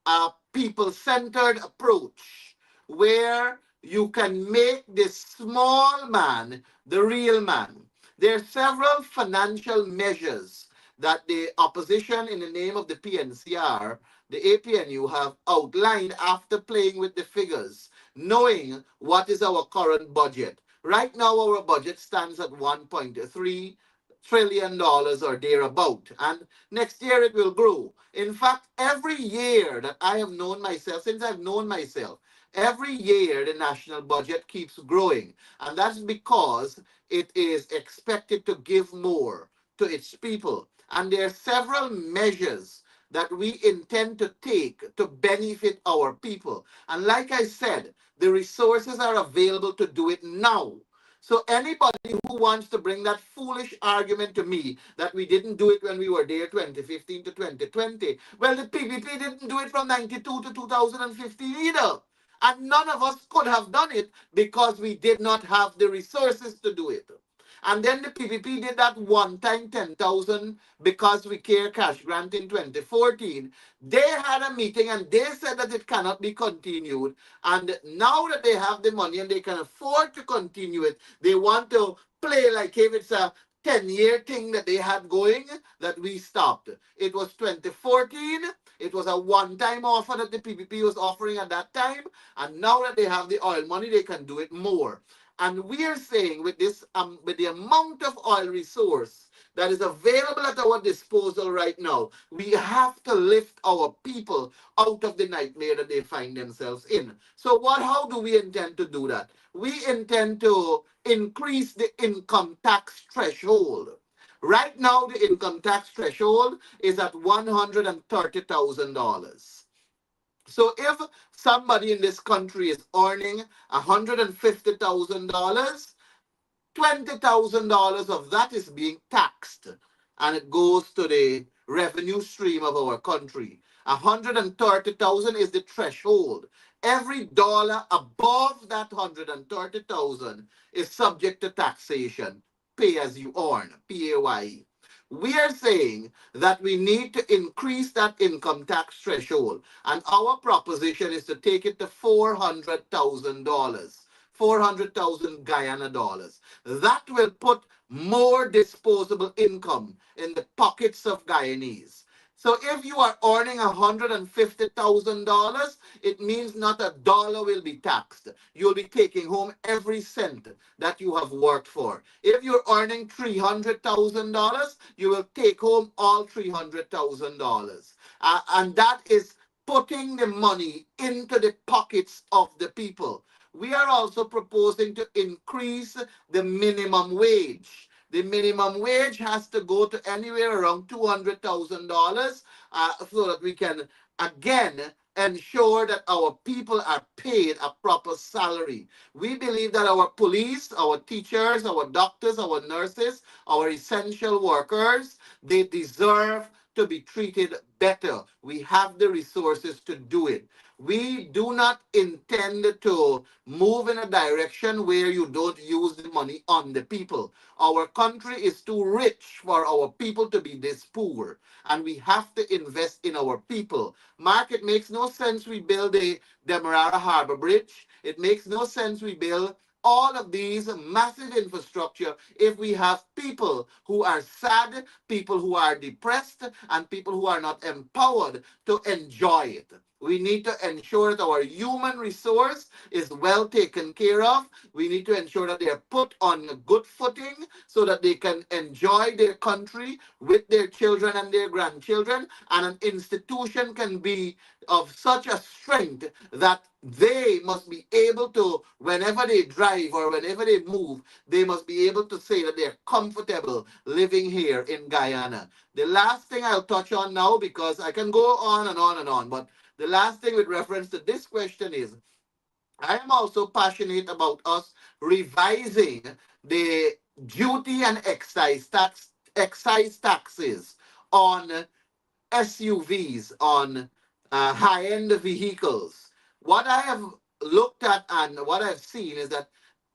a people centered approach where you can make the small man the real man. There are several financial measures that the opposition, in the name of the PNCR, the APNU, have outlined after playing with the figures, knowing what is our current budget. Right now, our budget stands at $1.3 trillion dollars or thereabout, and next year it will grow. In fact, every year that I have known myself, since I've known myself, every year the national budget keeps growing, and that's because it is expected to give more to its people. And there are several measures that we intend to take to benefit our people. And like I said, the resources are available to do it now. So anybody who wants to bring that foolish argument to me that we didn't do it when we were there 2015 to 2020, well, the PPP didn't do it from 92 to 2015 either. And none of us could have done it because we did not have the resources to do it. And then the PPP did that one time 10,000 because we care cash grant in 2014. They had a meeting and they said that it cannot be continued. And now that they have the money and they can afford to continue it, they want to play like if it's a 10-year thing that they had going that we stopped. It was 2014. It was a one-time offer that the PPP was offering at that time. And now that they have the oil money, they can do it more. And we are saying with this, with the amount of oil resource that is available at our disposal right now, we have to lift our people out of the nightmare that they find themselves in. So how do we intend to do that? We intend to increase the income tax threshold. Right now, the income tax threshold is at $130,000. So if somebody in this country is earning $150,000, $20,000 of that is being taxed, and it goes to the revenue stream of our country. 130,000 is the threshold. Every dollar above that 130,000 is subject to taxation. Pay as you earn, PAYE. We are saying that we need to increase that income tax threshold, and our proposition is to take it to $400,000. 400,000 Guyana dollars. That will put more disposable income in the pockets of Guyanese. So if you are earning $150,000, it means not a dollar will be taxed. You'll be taking home every cent that you have worked for. If you're earning $300,000, you will take home all $300,000. And that is putting the money into the pockets of the people. We are also proposing to increase the minimum wage. The minimum wage has to go to anywhere around $200,000 so that we can again ensure that our people are paid a proper salary. We believe that our police, our teachers, our doctors, our nurses, our essential workers, they deserve to be treated better. We have the resources to do it. We do not intend to move in a direction where you don't use the money on the people. Our country is too rich for our people to be this poor, and we have to invest in our people. Mark, it makes no sense we build the Demerara Harbor Bridge. It makes no sense we build all of these massive infrastructure if we have people who are sad, people who are depressed, and people who are not empowered to enjoy it. We need to ensure that our human resource is well taken care of. We need to ensure that they are put on a good footing so that they can enjoy their country with their children and their grandchildren. And an institution can be of such a strength that they must be able to, whenever they drive or whenever they move, they must be able to say that they're comfortable living here in Guyana. The last thing I'll touch on now, because I can go on and on and on, but the last thing with reference to this question is, I am also passionate about us revising the duty and excise taxes on SUVs, on high-end vehicles. What I have looked at and what I've seen is that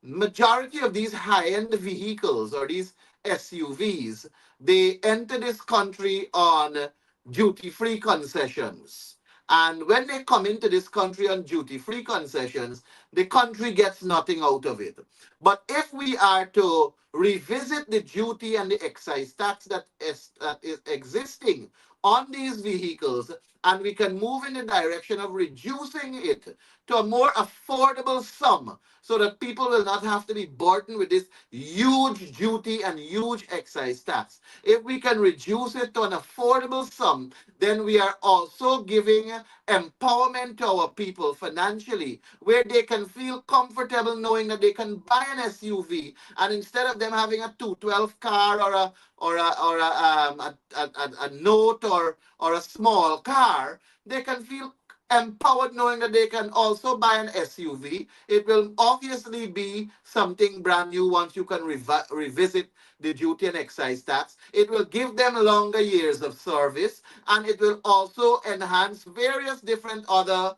majority of these high-end vehicles or these SUVs, they enter this country on duty-free concessions. And when they come into this country on duty-free concessions, the country gets nothing out of it. But if we are to revisit the duty and the excise tax that is existing on these vehicles, and we can move in the direction of reducing it to a more affordable sum so that people will not have to be burdened with this huge duty and huge excise tax. If we can reduce it to an affordable sum, then we are also giving empowerment to our people financially, where they can feel comfortable knowing that they can buy an SUV, and instead of them having a 212 car or a note or a small car, they can feel empowered knowing that they can also buy an SUV. It will obviously be something brand new once you can revisit the duty and excise tax. It will give them longer years of service, and it will also enhance various different other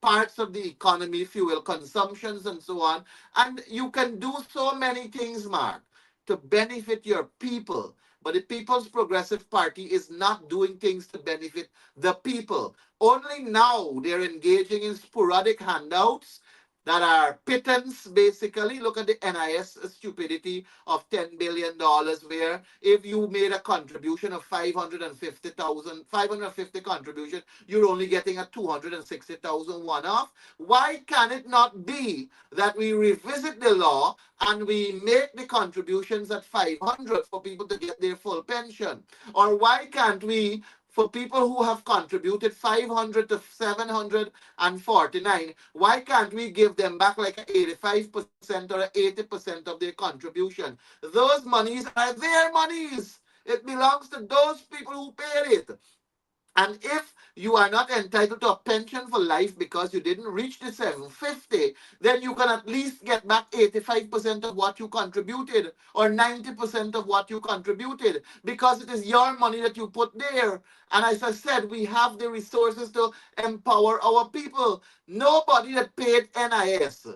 parts of the economy, fuel consumptions, and so on. And you can do so many things, Mark, to benefit your people. But the People's Progressive Party is not doing things to benefit the people. Only now they're engaging in sporadic handouts that are pittance, basically. Look at the NIS stupidity of $10 billion, where if you made a contribution of 550,000, 550 contribution, you're only getting a 260,000 one-off. Why can it not be that we revisit the law and we make the contributions at 500 for people to get their full pension? Or why can't we, for people who have contributed 500 to 749, why can't we give them back like 85% or 80% of their contribution? Those monies are their monies. It belongs to those people who paid it. And if you are not entitled to a pension for life because you didn't reach the 750, then you can at least get back 85% of what you contributed or 90% of what you contributed, because it is your money that you put there. And as I said, we have the resources to empower our people. Nobody that paid NIS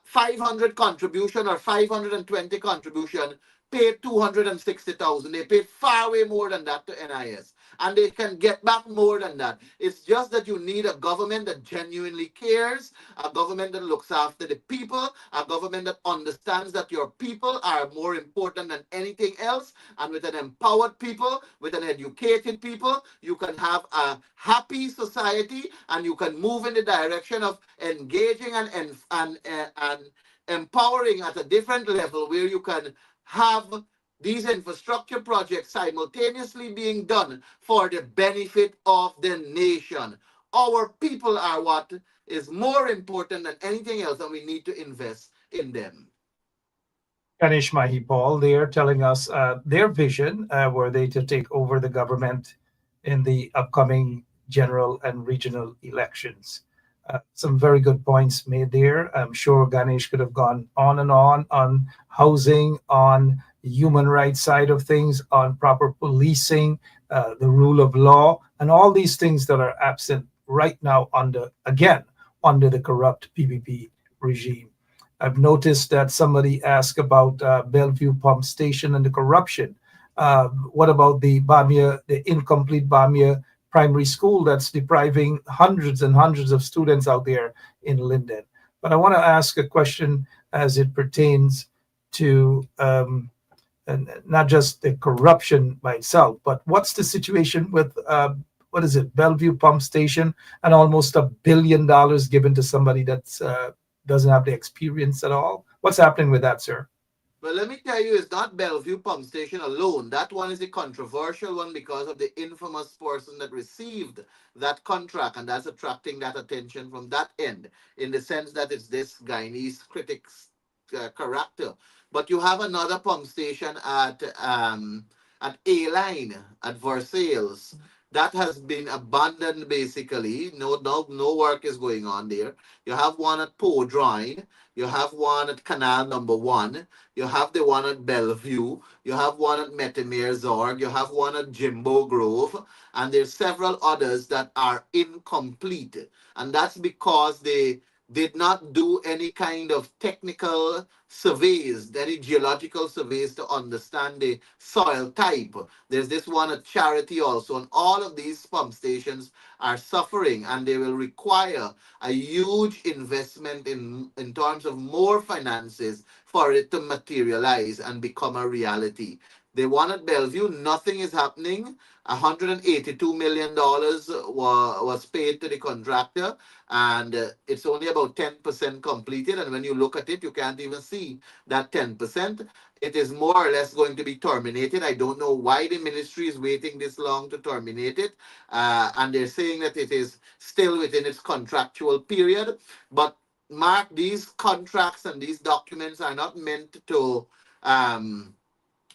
500 contribution or 520 contribution paid 260,000. They paid far way more than that to NIS. And they can get back more than that. It's just that you need a government that genuinely cares, a government that looks after the people, a government that understands that your people are more important than anything else. And with an empowered people, with an educated people, you can have a happy society, and you can move in the direction of engaging and empowering at a different level, where you can have these infrastructure projects simultaneously being done for the benefit of the nation. Our people are what is more important than anything else, and we need to invest in them. Ganesh Mahipal there telling us their vision were they to take over the government in the upcoming general and regional elections. Some very good points made there. I'm sure Ganesh could have gone on housing, on human rights side of things, on proper policing, the rule of law, and all these things that are absent right now under the corrupt PPP regime. I've noticed that somebody asked about Bellevue Pump Station and the corruption. What about the incomplete Bamia primary school that's depriving hundreds and hundreds of students out there in Linden? But I want to ask a question as it pertains to and not just the corruption by itself, but what's the situation with what is it, Bellevue Pump Station, and almost $1 billion given to somebody that's doesn't have the experience at all? What's happening with that, sir? Well, let me tell you, it's not Bellevue Pump Station alone. That one is a controversial one because of the infamous person that received that contract, and that's attracting that attention from that end, in the sense that it's this Guyanese critics character. But you have another pump station at A Line at Versailles, that has been abandoned basically. No work is going on there. You have one at Podrine, you have one at Canal Number One, you have the one at Bellevue, you have one at Metamere Zorg, you have one at Jimbo Grove, and there's several others that are incomplete. And that's because they did not do any kind of technical surveys, any geological surveys to understand the soil type. There's this one at Charity also, and all of these pump stations are suffering, and they will require a huge investment in terms of more finances for it to materialize and become a reality. The one at Bellevue, nothing is happening. $182 million was paid to the contractor, and it's only about 10% completed. And when you look at it, you can't even see that 10%. It is more or less going to be terminated. I don't know why the ministry is waiting this long to terminate it. And they're saying that it is still within its contractual period. But Mark, these contracts and these documents are not meant to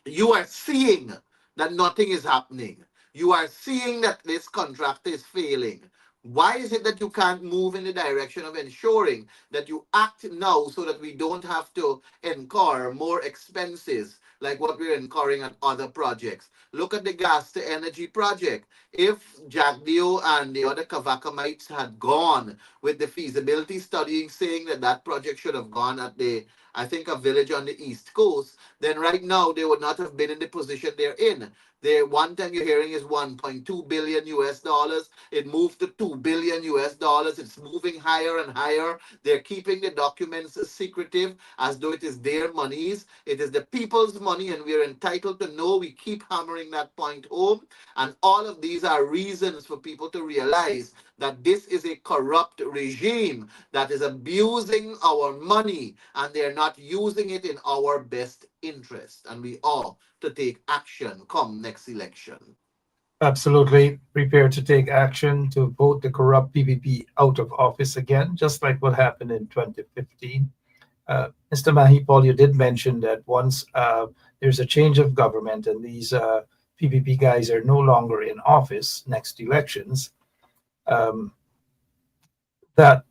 you are seeing that nothing is happening. You are seeing that this contractor is failing. Why is it that you can't move in the direction of ensuring that you act now so that we don't have to incur more expenses like what we're incurring at other projects? Look at the gas to energy project. If Jagdeo and the other Kavakamites had gone with the feasibility study saying that that project should have gone at I think, a village on the East Coast, then right now they would not have been in the position they're in. The one thing you're hearing is 1.2 billion US dollars. It moved to 2 billion US dollars. It's moving higher and higher. They're keeping the documents secretive as though it is their monies. It is the people's money, and we're entitled to know. We keep hammering that point home. And all of these are reasons for people to realize that this is a corrupt regime that is abusing our money, and they're not using it in our best interest. And we ought to take action come next election. Absolutely prepared to take action to vote the corrupt PPP out of office again, just like what happened in 2015. Mr. Mahipol, you did mention that once there's a change of government and these PPP guys are no longer in office next elections, that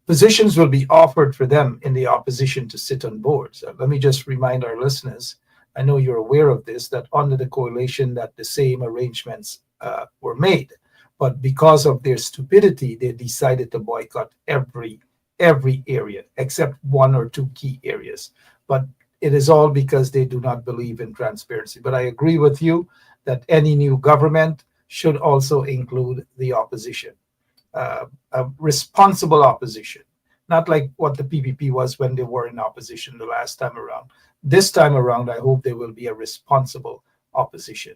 positions will be offered for them in the opposition to sit on boards. Let me just remind our listeners, I know you're aware of this, that under the coalition that the same arrangements were made. But because of their stupidity, they decided to boycott every area except one or two key areas. But it is all because they do not believe in transparency. But I agree with you that any new government should also include the opposition. A responsible opposition, not like what the PPP was when they were in opposition the last time around. This time around, I hope there will be a responsible opposition.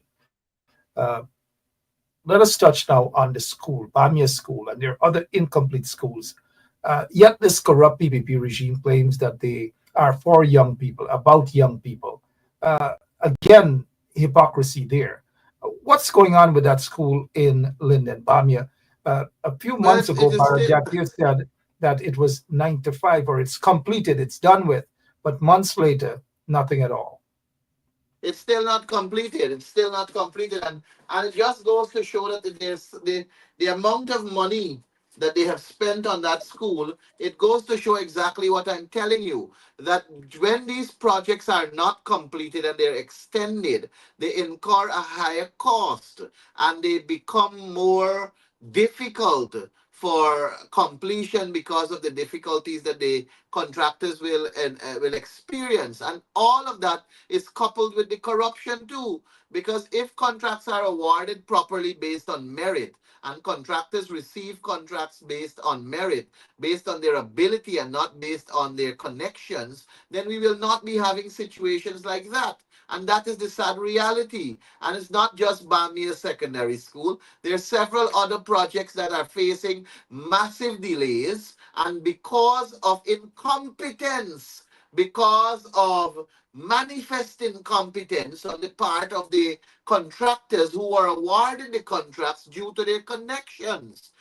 Let us touch now on the school, Bamia School, and there are other incomplete schools. Yet this corrupt PPP regime claims that they are for young people, about young people. Again, hypocrisy there. What's going on with that school in Linden, Bamia? A few months ago, Barajak said that it was 9 to 5, or it's completed, it's done with. But months later, nothing at all. It's still not completed. It's still not completed. And it just goes to show that there's the amount of money that they have spent on that school, it goes to show exactly what I'm telling you, that when these projects are not completed and they're extended, they incur a higher cost and they become more difficult for completion because of the difficulties that the contractors will experience. And all of that is coupled with the corruption too, because if contracts are awarded properly based on merit, and contractors receive contracts based on merit, based on their ability and not based on their connections, then we will not be having situations like that. And that is the sad reality. And it's not just Bamia Secondary School. There are several other projects that are facing massive delays. And because of incompetence, because of manifest incompetence on the part of the contractors who are awarded the contracts due to their connections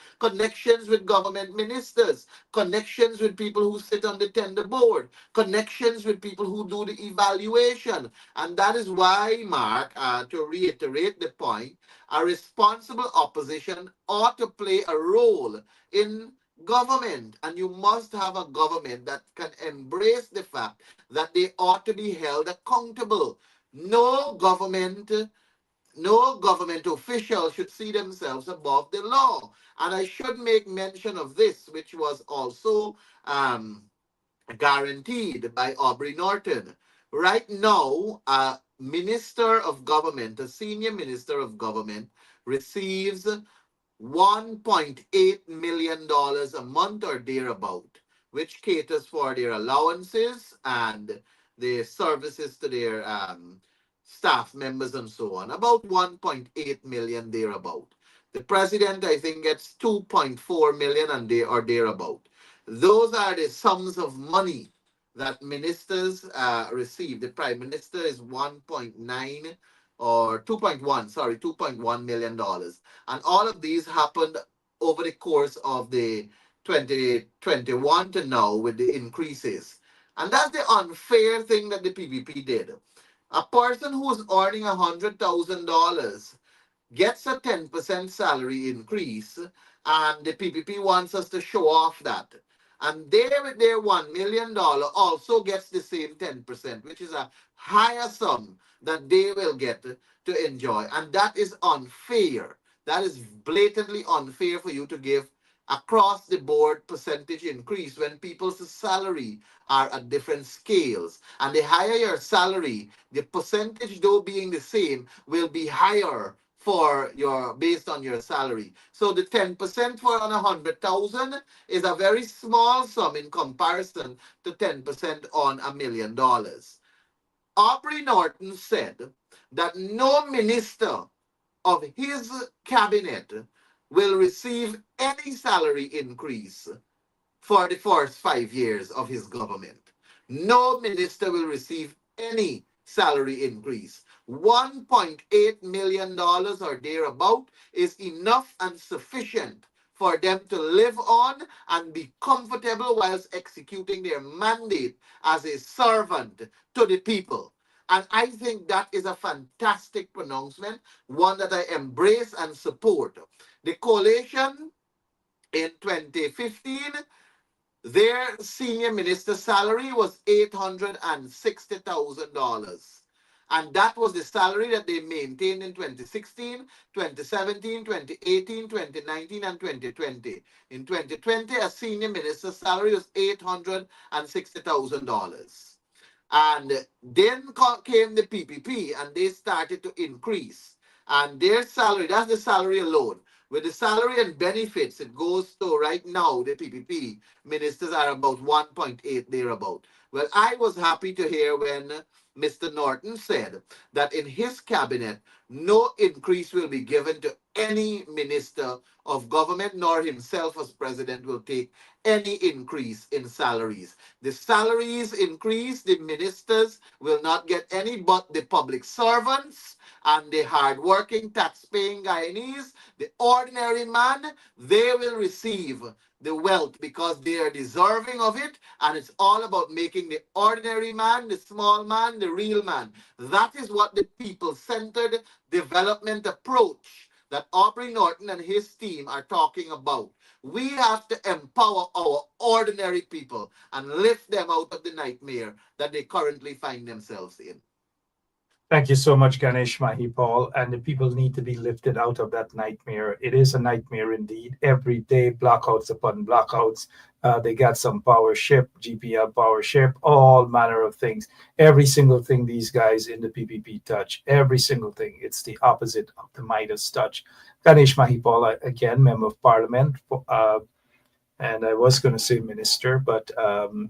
with government ministers, connections with people who sit on the tender board, connections with people who do the evaluation. And that is why, Mark, to reiterate the point, a responsible opposition ought to play a role in government, and you must have a government that can embrace the fact that they ought to be held accountable. No government, no government official should see themselves above the law. And I should make mention of this, which was also guaranteed by Aubrey Norton. Right now, a minister of government, a senior minister of government, receives $1.8 million a month or thereabout, which caters for their allowances and the services to their staff members and so on. About 1.8 million thereabout. The president, I think, gets 2.4 million and they or thereabout. Those are the sums of money that ministers receive. The prime minister is 1.9 or 2.1, sorry, $2.1 million. And all of these happened over the course of the 2021 to now with the increases. And that's the unfair thing that the PPP did. A person who's earning $100,000 gets a 10% salary increase, and the PPP wants us to show off that. And they, with their $1 million, also gets the same 10%, which is a higher sum that they will get to enjoy. And that is unfair. That is blatantly unfair for you to give across the board percentage increase when people's salary are at different scales. And the higher your salary, the percentage, though being the same, will be higher for your based on your salary. So the 10% for on 100,000 is a very small sum in comparison to 10% on $1 million. Aubrey Norton said that no minister of his cabinet will receive any salary increase for the first 5 years of his government. No minister will receive any salary increase. $1.8 million or thereabout is enough and sufficient for them to live on and be comfortable whilst executing their mandate as a servant to the people. And I think that is a fantastic pronouncement, one that I embrace and support. The coalition in 2015, their senior minister's salary was $860,000. And that was the salary that they maintained in 2016, 2017, 2018, 2019, and 2020. In 2020, a senior minister's salary was $860,000. And then came the PPP and they started to increase. And their salary, that's the salary alone. With the salary and benefits, it goes to right now, the PPP ministers are about 1.8 thereabout. Well, I was happy to hear when Mr. Norton said that in his cabinet, no increase will be given to any minister of government, nor himself as president will take any increase in salaries. The salaries increase, the ministers will not get any but the public servants and the hardworking tax-paying Guyanese, the ordinary man, they will receive the wealth because they are deserving of it, and it's all about making the ordinary man, the small man, the real man. That is what the people-centered development approach that Aubrey Norton and his team are talking about. We have to empower our ordinary people and lift them out of the nightmare that they currently find themselves in. Thank you so much, Ganesh Mahipal. And the people need to be lifted out of that nightmare. It is a nightmare indeed. Every day, blackouts upon blackouts. They got some power ship, GPL power ship, all manner of things. Every single thing these guys in the PPP touch, every single thing. It's the opposite of the Midas touch. Ganesh Mahipal, again, Member of Parliament. And I was going to say minister, but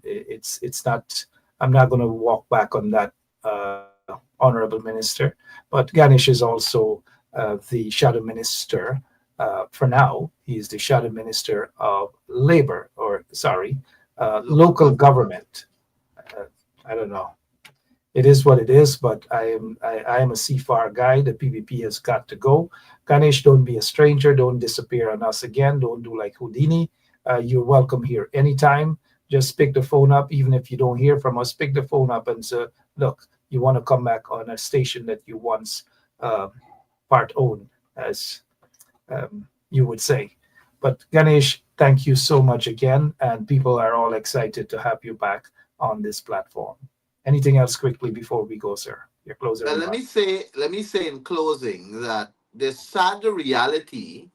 it's not. I'm not going to walk back on that. Honorable Minister, but Ganesh is also the Shadow Minister. For now, he is the Shadow Minister of Labor, local government. I don't know. it is what it is, but I am a CFAR guy. The PPP has got to go. Ganesh, don't be a stranger. Don't disappear on us again. Don't do like Houdini. You're welcome here anytime. Just pick the phone up, even if you don't hear from us. Pick the phone up and say, look, you want to come back on a station that you once part owned, as you would say. But Ganesh, thank you so much again, and people are all excited to have you back on this platform. Anything else quickly before we go, sir? Your closing Well, remarks. let me say in closing that the sad reality,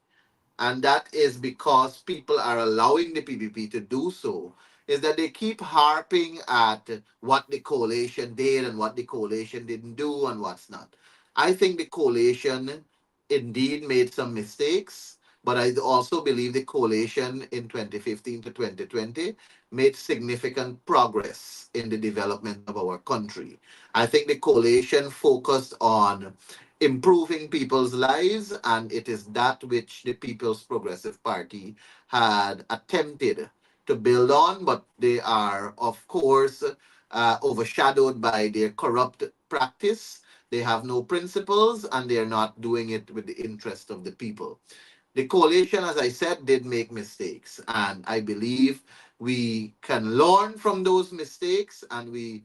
and that is because people are allowing the PPP to do so, is that they keep harping at what the coalition did and what the coalition didn't do and what's not. I think the coalition indeed made some mistakes, but I also believe the coalition in 2015 to 2020 made significant progress in the development of our country. I think the coalition focused on improving people's lives, and it is that which the People's Progressive Party had attempted to build on, but they are, of course, overshadowed by their corrupt practice. They have no principles, and they are not doing it with the interest of the people. The coalition, as I said, did make mistakes, and I believe we can learn from those mistakes, and we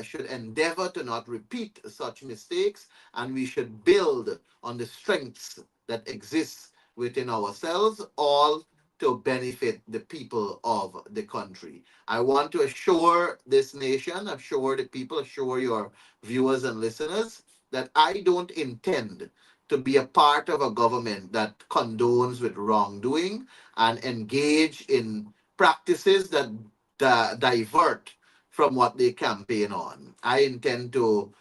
should endeavor to not repeat such mistakes, and we should build on the strengths that exist within ourselves, all to benefit the people of the country. I want to assure this nation, assure the people, assure your viewers and listeners that I don't intend to be a part of a government that condones with wrongdoing and engage in practices that divert from what they campaign on. I intend to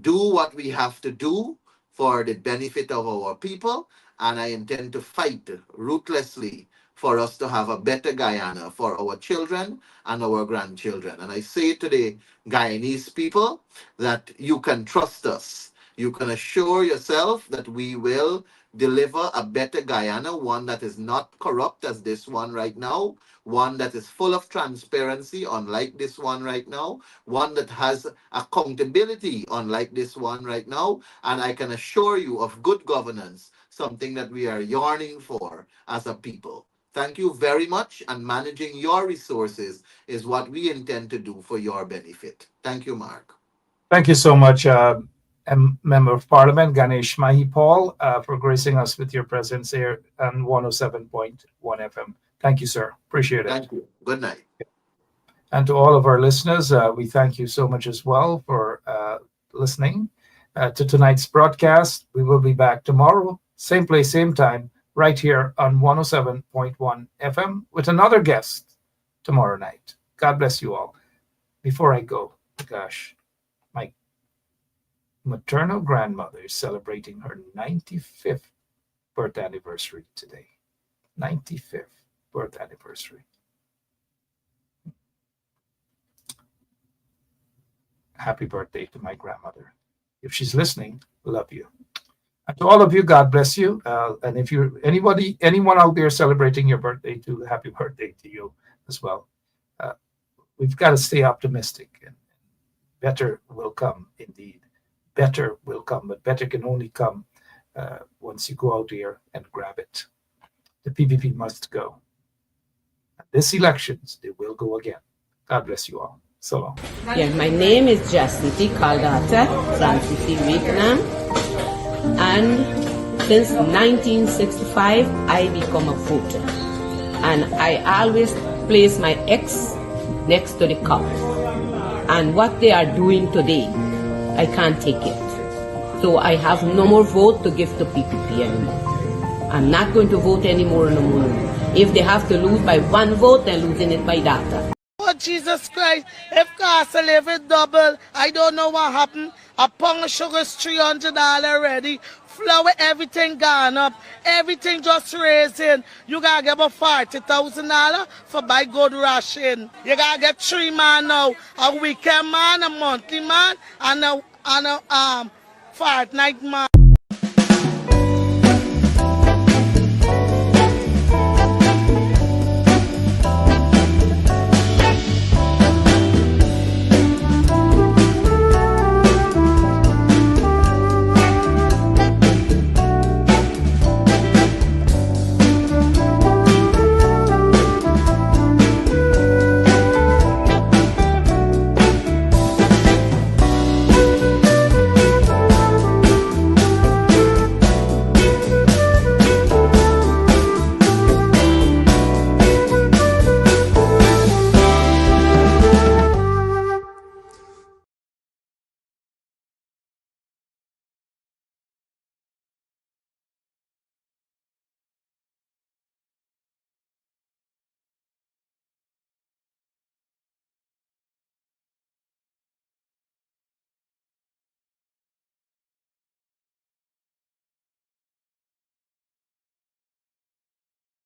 do what we have to do for the benefit of our people, and I intend to fight ruthlessly for us to have a better Guyana for our children and our grandchildren. And I say to the Guyanese people that you can trust us. You can assure yourself that we will deliver a better Guyana, one that is not corrupt as this one right now, one that is full of transparency, unlike this one right now, one that has accountability, unlike this one right now, and I can assure you of good governance, something that we are yearning for as a people. Thank you very much, and managing your resources is what we intend to do for your benefit. Thank you, Mark. Thank you so much, Member of Parliament Ganesh Mahipal, for gracing us with your presence here on 107.1 FM. Thank you, sir. Appreciate it. Thank you. Good night. And to all of our listeners, we thank you so much as well for listening to tonight's broadcast. We will be back tomorrow, same place, same time, right here on 107.1 FM with another guest tomorrow night. God bless you all. Before I go, gosh, my maternal grandmother is celebrating her 95th birth anniversary today. 95th birth anniversary. Happy birthday to my grandmother. If she's listening, love you. And to all of you, God bless you. And if you're anyone out there celebrating your birthday, too, happy birthday to you as well. We've got to stay optimistic, and better will come indeed. Better will come, but better can only come once you go out there and grab it. The PPP must go. This elections, they will go again. God bless you all. So long. Yeah, my name is Jasniti Kaldata Francis Vietnam, and since 1965 I become a voter, and I always place my X next to the cup. And what they are doing today, I can't take it. So I have no more vote to give to PPP anymore. I'm not going to vote anymore no more. If they have to lose by one vote, they're losing it by data. Oh, Jesus Christ, if cost of living double, I don't know what happened. A pound of sugar is $300 already. Flour, everything gone up. Everything just raising. You gotta get about $40,000 for buy good ration. You gotta get 3 man now. A weekend man, a monthly man, and a fortnight man.